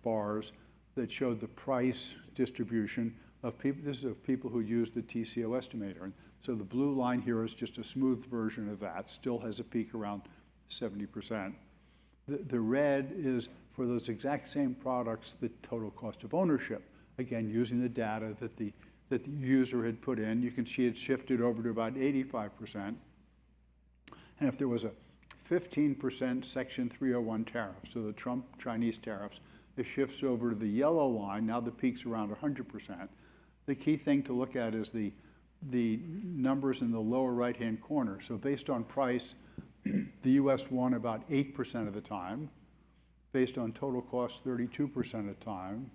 bars that showed the price distribution of people. This is of people who use the TCO estimator. And so the blue line here is just a smooth version of that, still has a peak around 70%. The red is for those exact same products, the total cost of ownership. Again, using the data that the user had put in, you can see it shifted over to about 85%. And if there was a 15% Section 301 tariff, so the Trump Chinese tariffs, it shifts over to the yellow line. Now the peak's around 100%. The key thing to look at is the numbers in the lower right-hand corner. So based on price, the US won about 8% of the time. Based on total cost, 32% of the time.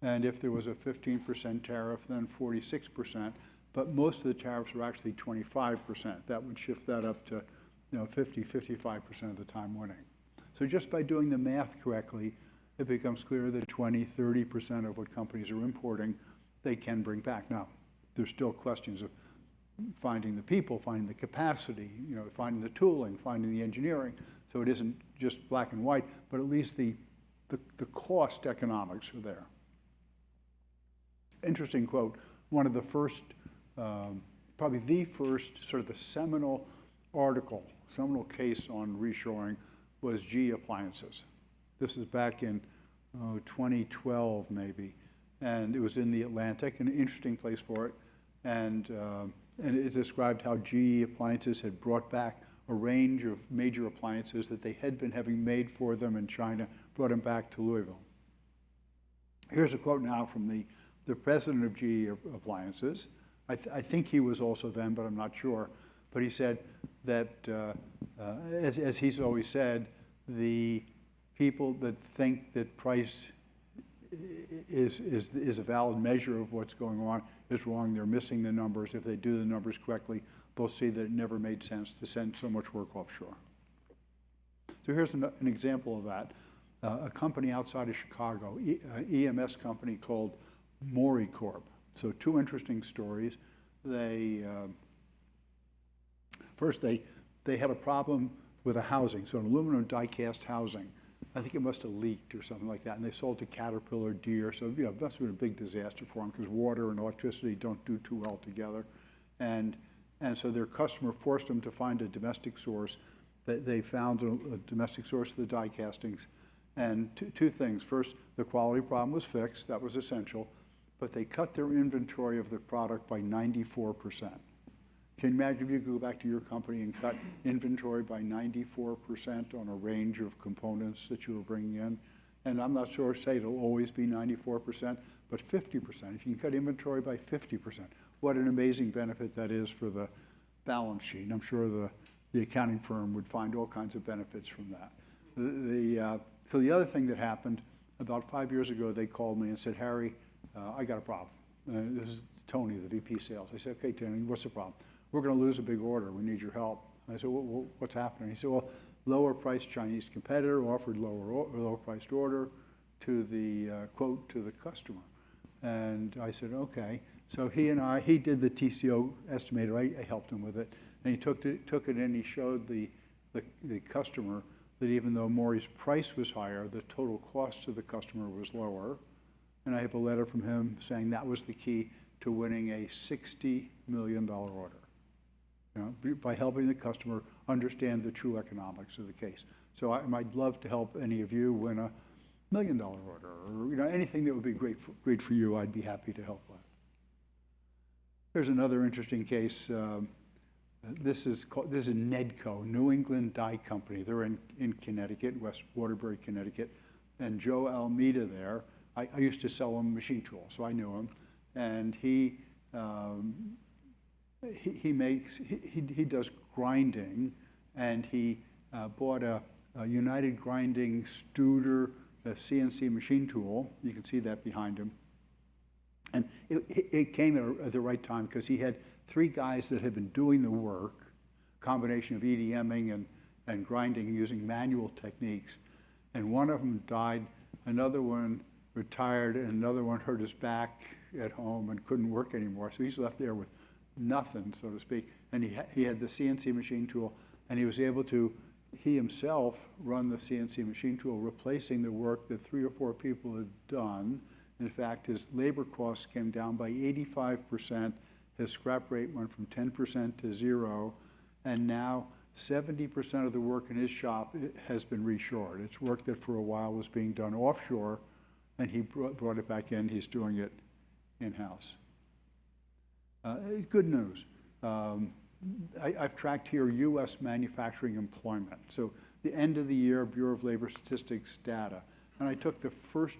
And if there was a 15% tariff, then 46%. But most of the tariffs were actually 25%. That would shift that up to 50, 55% of the time winning. So just by doing the math correctly, it becomes clear that 20, 30% of what companies are importing they can bring back. Now, there's still questions of finding the people, finding the capacity, finding the tooling, finding the engineering. So it isn't just black and white, but at least the cost economics are there. Interesting quote, one of the first, probably the first sort of the seminal case on reshoring was GE Appliances. This is back in 2012 maybe, and it was in the Atlantic, an interesting place for it, and it described how GE Appliances had brought back a range of major appliances that they had been having made for them in China, brought them back to Louisville. Here's a quote now from the president of GE Appliances. I think he was also then, but I'm not sure. But he said that, as he's always said, the people that think that price is a valid measure of what's going on is wrong. They're missing the numbers. If they do the numbers correctly, they'll see that it never made sense to send so much work offshore. So here's an example of that. A company outside of Chicago, EMS company called Mori Corp. So two interesting stories. First, they had a problem with a housing, so an aluminum die-cast housing. I think it must have leaked or something like that, and they sold to Caterpillar, Deere, so it must have been a big disaster for them because water and electricity don't do too well together. And so their customer forced them to find a domestic source. They found a domestic source of the die castings. And two things. First, the quality problem was fixed. That was essential. But they cut their inventory of the product by 94%. Can you imagine if you could go back to your company and cut inventory by 94% on a range of components that you were bringing in? And I'm not sure, say it'll always be 94%, but 50%. If you can cut inventory by 50%, what an amazing benefit that is for the balance sheet. And I'm sure the accounting firm would find all kinds of benefits from that. So the other thing that happened, about 5 years ago, they called me and said, Harry, I got a problem. This is Tony, the VP sales. I said, okay, Tony, what's the problem? We're going to lose a big order. We need your help. I said, well, what's happening? He said, well, lower priced Chinese competitor offered lower priced order to the quote to the customer. And I said, okay. So he did the TCO estimator. I helped him with it. And he took it and he showed the customer that even though Maury's price was higher, the total cost to the customer was lower. And I have a letter from him saying that was the key to winning a $60 million order. By helping the customer understand the true economics of the case. So I'd love to help any of you win a $1 million order, or anything that would be great for you. I'd be happy to help with. There's another interesting case. This is Nedco, New England Die Company. They're in Connecticut, West Waterbury, Connecticut, and Joe Almeida there. I used to sell him machine tools, so I knew him, and he does grinding, and he bought a United Grinding Studer CNC machine tool. You can see that behind him. And it came at the right time because he had 3 guys that had been doing the work, combination of EDMing and grinding using manual techniques. And one of them died, another one retired, and another one hurt his back at home and couldn't work anymore. So he's left there with nothing, so to speak. And he had the CNC machine tool, and he was able to, he himself, run the CNC machine tool, replacing the work that 3 or 4 people had done. In fact, his labor costs came down by 85%. His scrap rate went from 10% to 0, and now 70% of the work in his shop has been reshored. It's work that for a while was being done offshore, and he brought it back in. He's doing it in-house. Good news. I've tracked here U.S. manufacturing employment. So the end of the year Bureau of Labor Statistics data. And I took the first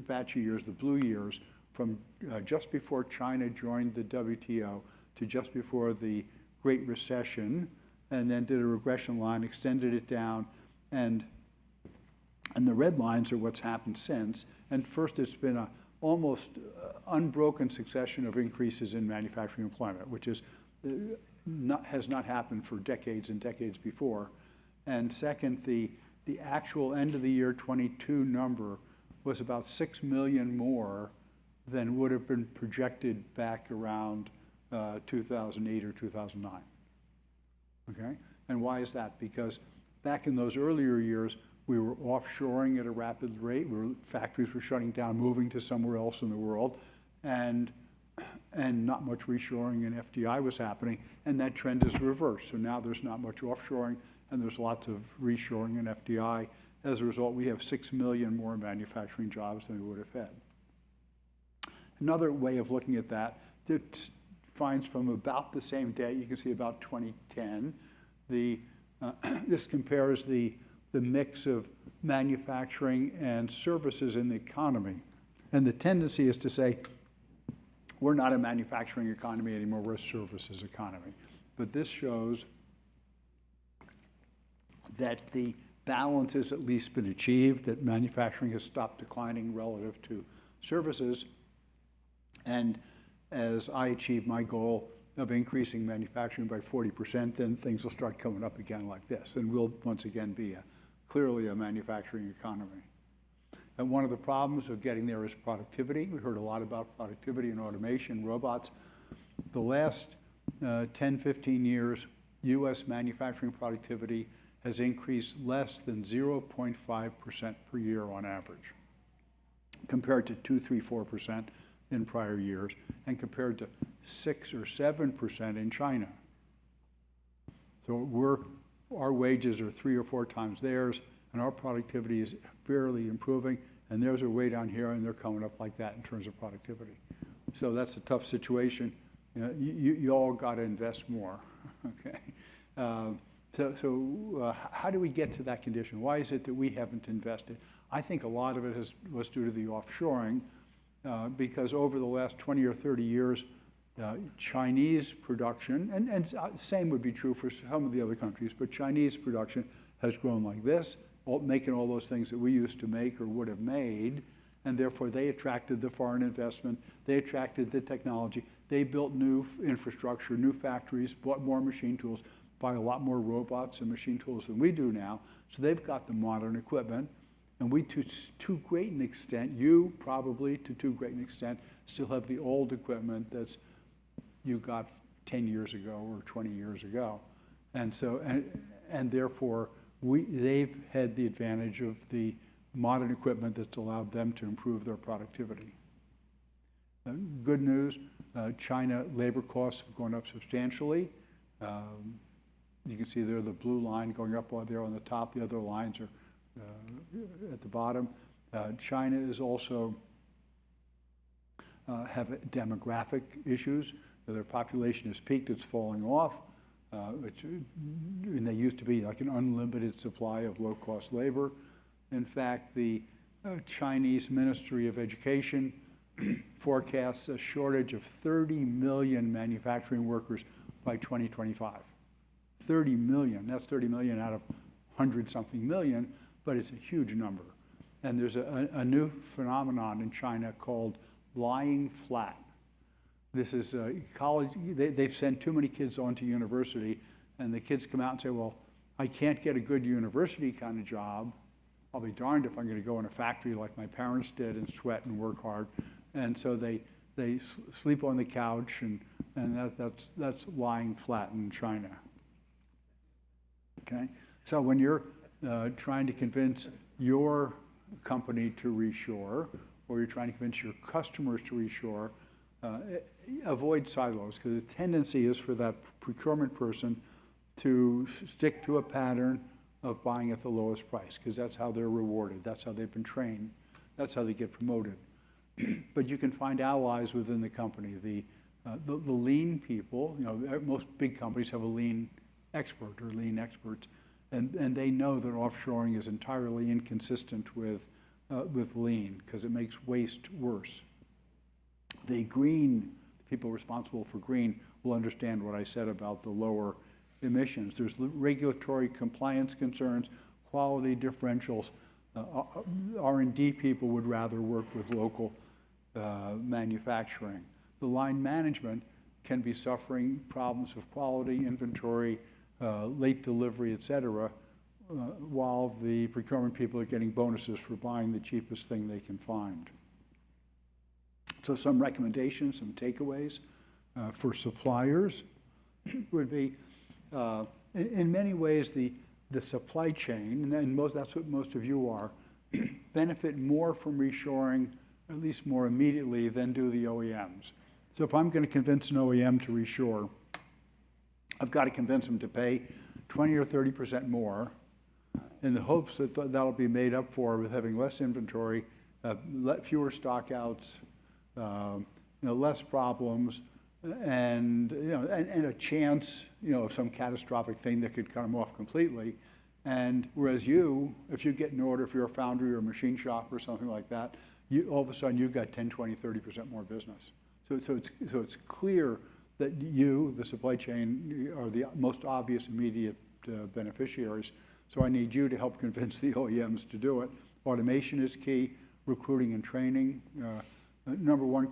batch of years, the blue years, from just before China joined the WTO to just before the Great Recession, and then did a regression line, extended it down, and the red lines are what's happened since. And first, it's been a almost unbroken succession of increases in manufacturing employment, which has not happened for decades and decades before. And second, the actual end of the year 22 number was about 6 million more than would have been projected back around 2008 or 2009. Okay? And why is that? Because back in those earlier years, we were offshoring at a rapid rate. Factories were shutting down, moving to somewhere else in the world, and not much reshoring and FDI was happening, and that trend is reversed. So now there's not much offshoring, and there's lots of reshoring and FDI. As a result, we have 6 million more manufacturing jobs than we would have had. Another way of looking at that finds from about the same date, you can see about 2010, this compares the mix of manufacturing and services in the economy. And the tendency is to say, we're not a manufacturing economy anymore, we're a services economy. But this shows that the balance has at least been achieved, that manufacturing has stopped declining relative to services. And as I achieve my goal of increasing manufacturing by 40%, then things will start coming up again like this. And we'll once again be clearly a manufacturing economy. And one of the problems of getting there is productivity. We heard a lot about productivity and automation, robots. The last 10, 15 years, US manufacturing productivity has increased less than 0.5% per year on average, compared to 2, 3, 4% in prior years, and compared to 6 or 7% in China. So our wages are 3 or 4 times theirs, and our productivity is barely improving, and theirs are way down here, and they're coming up like that in terms of productivity. So that's a tough situation. You all got to invest more, okay? So how do we get to that condition? Why is it that we haven't invested? I think a lot of it was due to the offshoring, because over the last 20 or 30 years, Chinese production, and same would be true for some of the other countries, but Chinese production has grown like this, making all those things that we used to make or would have made, and therefore they attracted the foreign investment, they attracted the technology, they built new infrastructure, new factories, bought more machine tools, buy a lot more robots and machine tools than we do now, so they've got the modern equipment. And we, to too great an extent, you probably to too great an extent, still have the old equipment that's you got 10 years ago or 20 years ago. And so, and therefore, they've had the advantage of the modern equipment that's allowed them to improve their productivity. Good news, China labor costs have gone up substantially. You can see there the blue line going up there on the top, the other lines are at the bottom. China is also have demographic issues. Their population has peaked, it's falling off. And they used to be like an unlimited supply of low-cost labor. In fact, the Chinese Ministry of Education forecasts a shortage of 30 million manufacturing workers by 2025. 30 million, that's 30 million out of 100-something million, but it's a huge number. And there's a new phenomenon in China called lying flat. This is college, they've sent too many kids on to university, and the kids come out and say, well, I can't get a good university kind of job. I'll be darned if I'm going to go in a factory like my parents did and sweat and work hard. And so they sleep on the couch, and that's lying flat in China. Okay? So when you're trying to convince your company to reshore, or you're trying to convince your customers to reshore, avoid silos, because the tendency is for that procurement person to stick to a pattern of buying at the lowest price, because that's how they're rewarded, that's how they've been trained, that's how they get promoted. But you can find allies within the company. The lean people, most big companies have a lean expert or lean experts, and they know that offshoring is entirely inconsistent with lean, because it makes waste worse. The green people responsible for green will understand what I said about the lower emissions. There's regulatory compliance concerns, quality differentials. R&D people would rather work with local manufacturing. The line management can be suffering problems of quality, inventory, late delivery, et cetera, while the procurement people are getting bonuses for buying the cheapest thing they can find. So some recommendations, some takeaways for suppliers would be, in many ways, the supply chain, and that's what most of you are, benefit more from reshoring, at least more immediately, than do the OEMs. So if I'm going to convince an OEM to reshore, I've got to convince them to pay 20 or 30% more in the hopes that that'll be made up for with having less inventory, fewer stockouts, less problems, and a chance, of some catastrophic thing that could cut them off completely. And whereas if you get an order, if you're a foundry or a machine shop or something like that, all of a sudden you've got 10, 20, 30% more business. So it's clear that you, the supply chain, are the most obvious immediate beneficiaries. So I need you to help convince the OEMs to do it. Automation is key, recruiting and training. Number one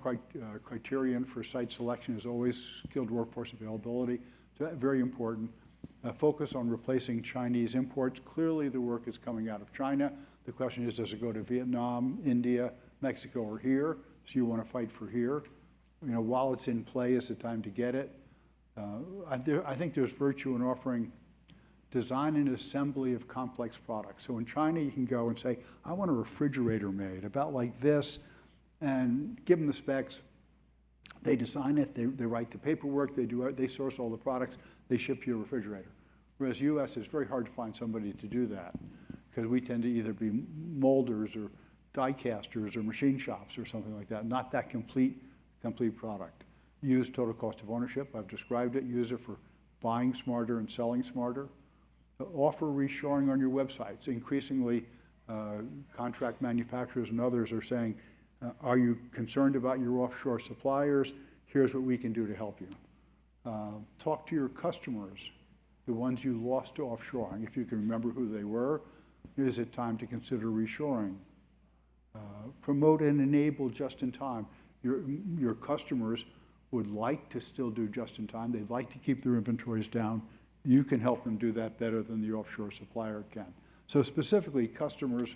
criterion for site selection is always skilled workforce availability. So that's very important. Focus on replacing Chinese imports. Clearly the work is coming out of China. The question is, does it go to Vietnam, India, Mexico, or here? So you want to fight for here. While it's in play, is the time to get it. I think there's virtue in offering design and assembly of complex products. So in China, you can go and say, I want a refrigerator made about like this, and give them the specs. They design it, they write the paperwork, they source all the products, they ship you a refrigerator. Whereas US, it's very hard to find somebody to do that, because we tend to either be molders or die casters or machine shops or something like that, not that complete product. Use total cost of ownership, I've described it. Use it for buying smarter and selling smarter. Offer reshoring on your websites. Increasingly, contract manufacturers and others are saying, are you concerned about your offshore suppliers? Here's what we can do to help you. Talk to your customers, the ones you lost to offshoring. If you can remember who they were, is it time to consider reshoring? Promote and enable just-in-time. Your customers would like to still do just-in-time. They'd like to keep their inventories down. You can help them do that better than the offshore supplier can. So specifically, customers,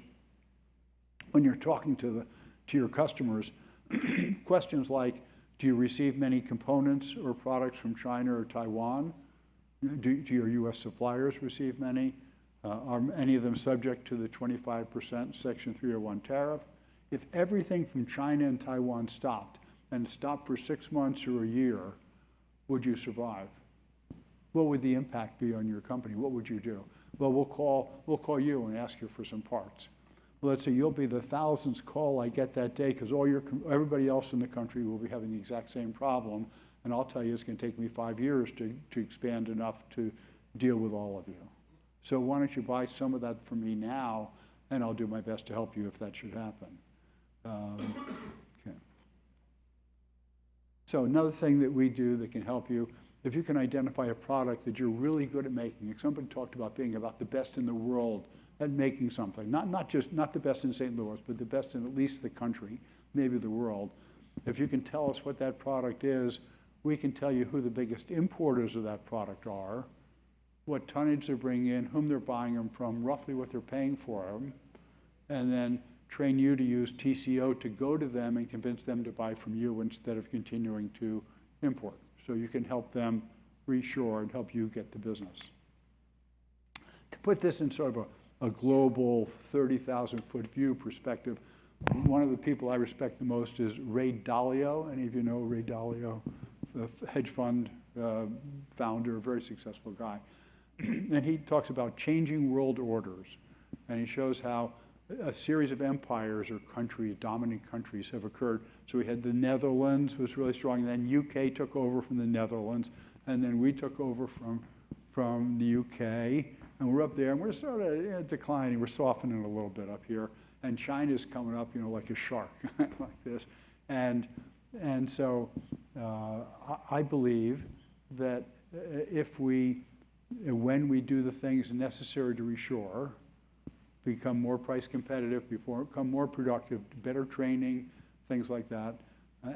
when you're talking to your customers, questions like, do you receive many components or products from China or Taiwan? Do your US suppliers receive many? Are any of them subject to the 25% Section 301 tariff? If everything from China and Taiwan stopped, and stopped for 6 months or a year, would you survive? What would the impact be on your company? What would you do? Well, we'll call you and ask you for some parts. Well, let's say you'll be the 1,000th call I get that day, because everybody else in the country will be having the exact same problem, and I'll tell you it's going to take me 5 years to expand enough to deal with all of you. So why don't you buy some of that from me now, and I'll do my best to help you if that should happen. Okay. So another thing that we do that can help you, if you can identify a product that you're really good at making. If somebody talked about being about the best in the world at making something, not the best in St. Louis, but the best in at least the country, maybe the world. If you can tell us what that product is, we can tell you who the biggest importers of that product are, what tonnage they're bringing in, whom they're buying them from, roughly what they're paying for them, and then train you to use TCO to go to them and convince them to buy from you instead of continuing to import. So you can help them reshore and help you get the business. To put this in sort of a global 30,000-foot view perspective, one of the people I respect the most is Ray Dalio. Any of you know Ray Dalio, the hedge fund founder, a very successful guy. And he talks about changing world orders. And he shows how a series of empires or countries, dominant countries, have occurred. So we had the Netherlands was really strong, and then UK took over from the Netherlands, and then we took over from the UK, and we're up there, and we're sort of declining. We're softening a little bit up here, and China's coming up, like a shark, like this. And so I believe that when we do the things necessary to reshore, become more price competitive, become more productive, better training, things like that,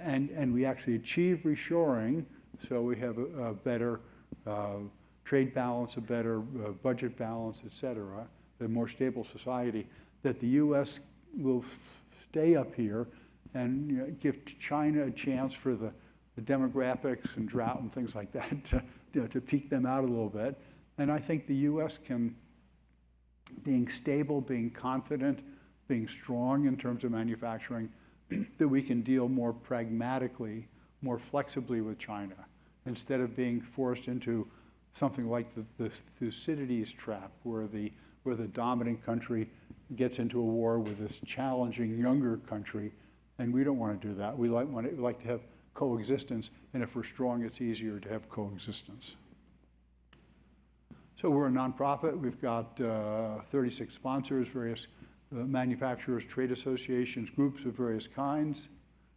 and we actually achieve reshoring, so we have a better trade balance, a better budget balance, et cetera, a more stable society, that the US will stay up here and give China a chance for the demographics and drought and things like that to peak them out a little bit. And I think the U.S. can, being stable, being confident, being strong in terms of manufacturing, that we can deal more pragmatically, more flexibly with China, instead of being forced into something like the Thucydides trap, where the dominant country gets into a war with this challenging younger country, and we don't want to do that. We like to have coexistence, and if we're strong, it's easier to have coexistence. So we're a nonprofit. We've got 36 sponsors, various manufacturers, trade associations, groups of various kinds,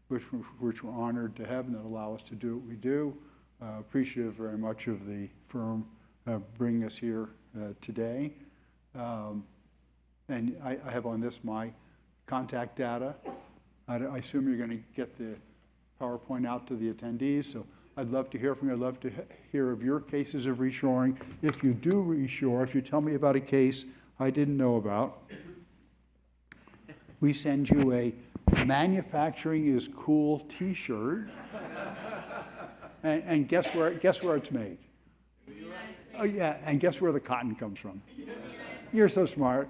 which we're honored to have and that allow us to do what we do. Appreciative very much of the firm bringing us here today. And I have on this my contact data. I assume you're going to get the PowerPoint out to the attendees, so I'd love to hear from you. I'd love to hear of your cases of reshoring. If you do reshore, if you tell me about a case I didn't know about, we send you a "Manufacturing is Cool" T-shirt. And guess where it's made? Oh yeah, and guess where the cotton comes from? You're so smart.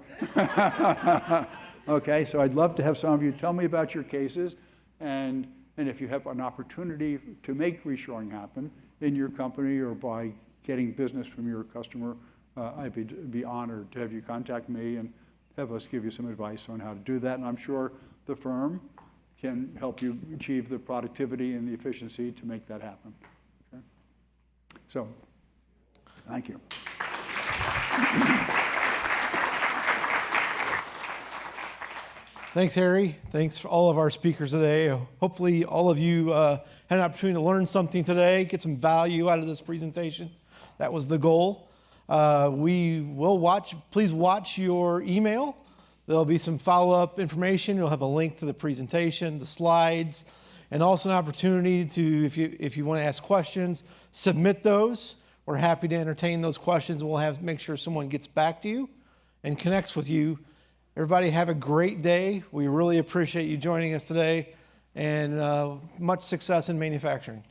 Okay, so I'd love to have some of you tell me about your cases, and if you have an opportunity to make reshoring happen in your company or by getting business from your customer, I'd be honored to have you contact me and have us give you some advice on how to do that. And I'm sure the firm can help you achieve the productivity and the efficiency to make that happen. Okay? So, thank you. Thanks, Harry. Thanks for all of our speakers today. Hopefully all of you had an opportunity to learn something today, get some value out of this presentation. That was the goal. Please watch your email. There'll be some follow-up information. You'll have a link to the presentation, the slides, and also an opportunity to, if you want to ask questions, submit those. We're happy to entertain those questions, and we'll make sure someone gets back to you and connects with you. Everybody have a great day. We really appreciate you joining us today, and much success in manufacturing.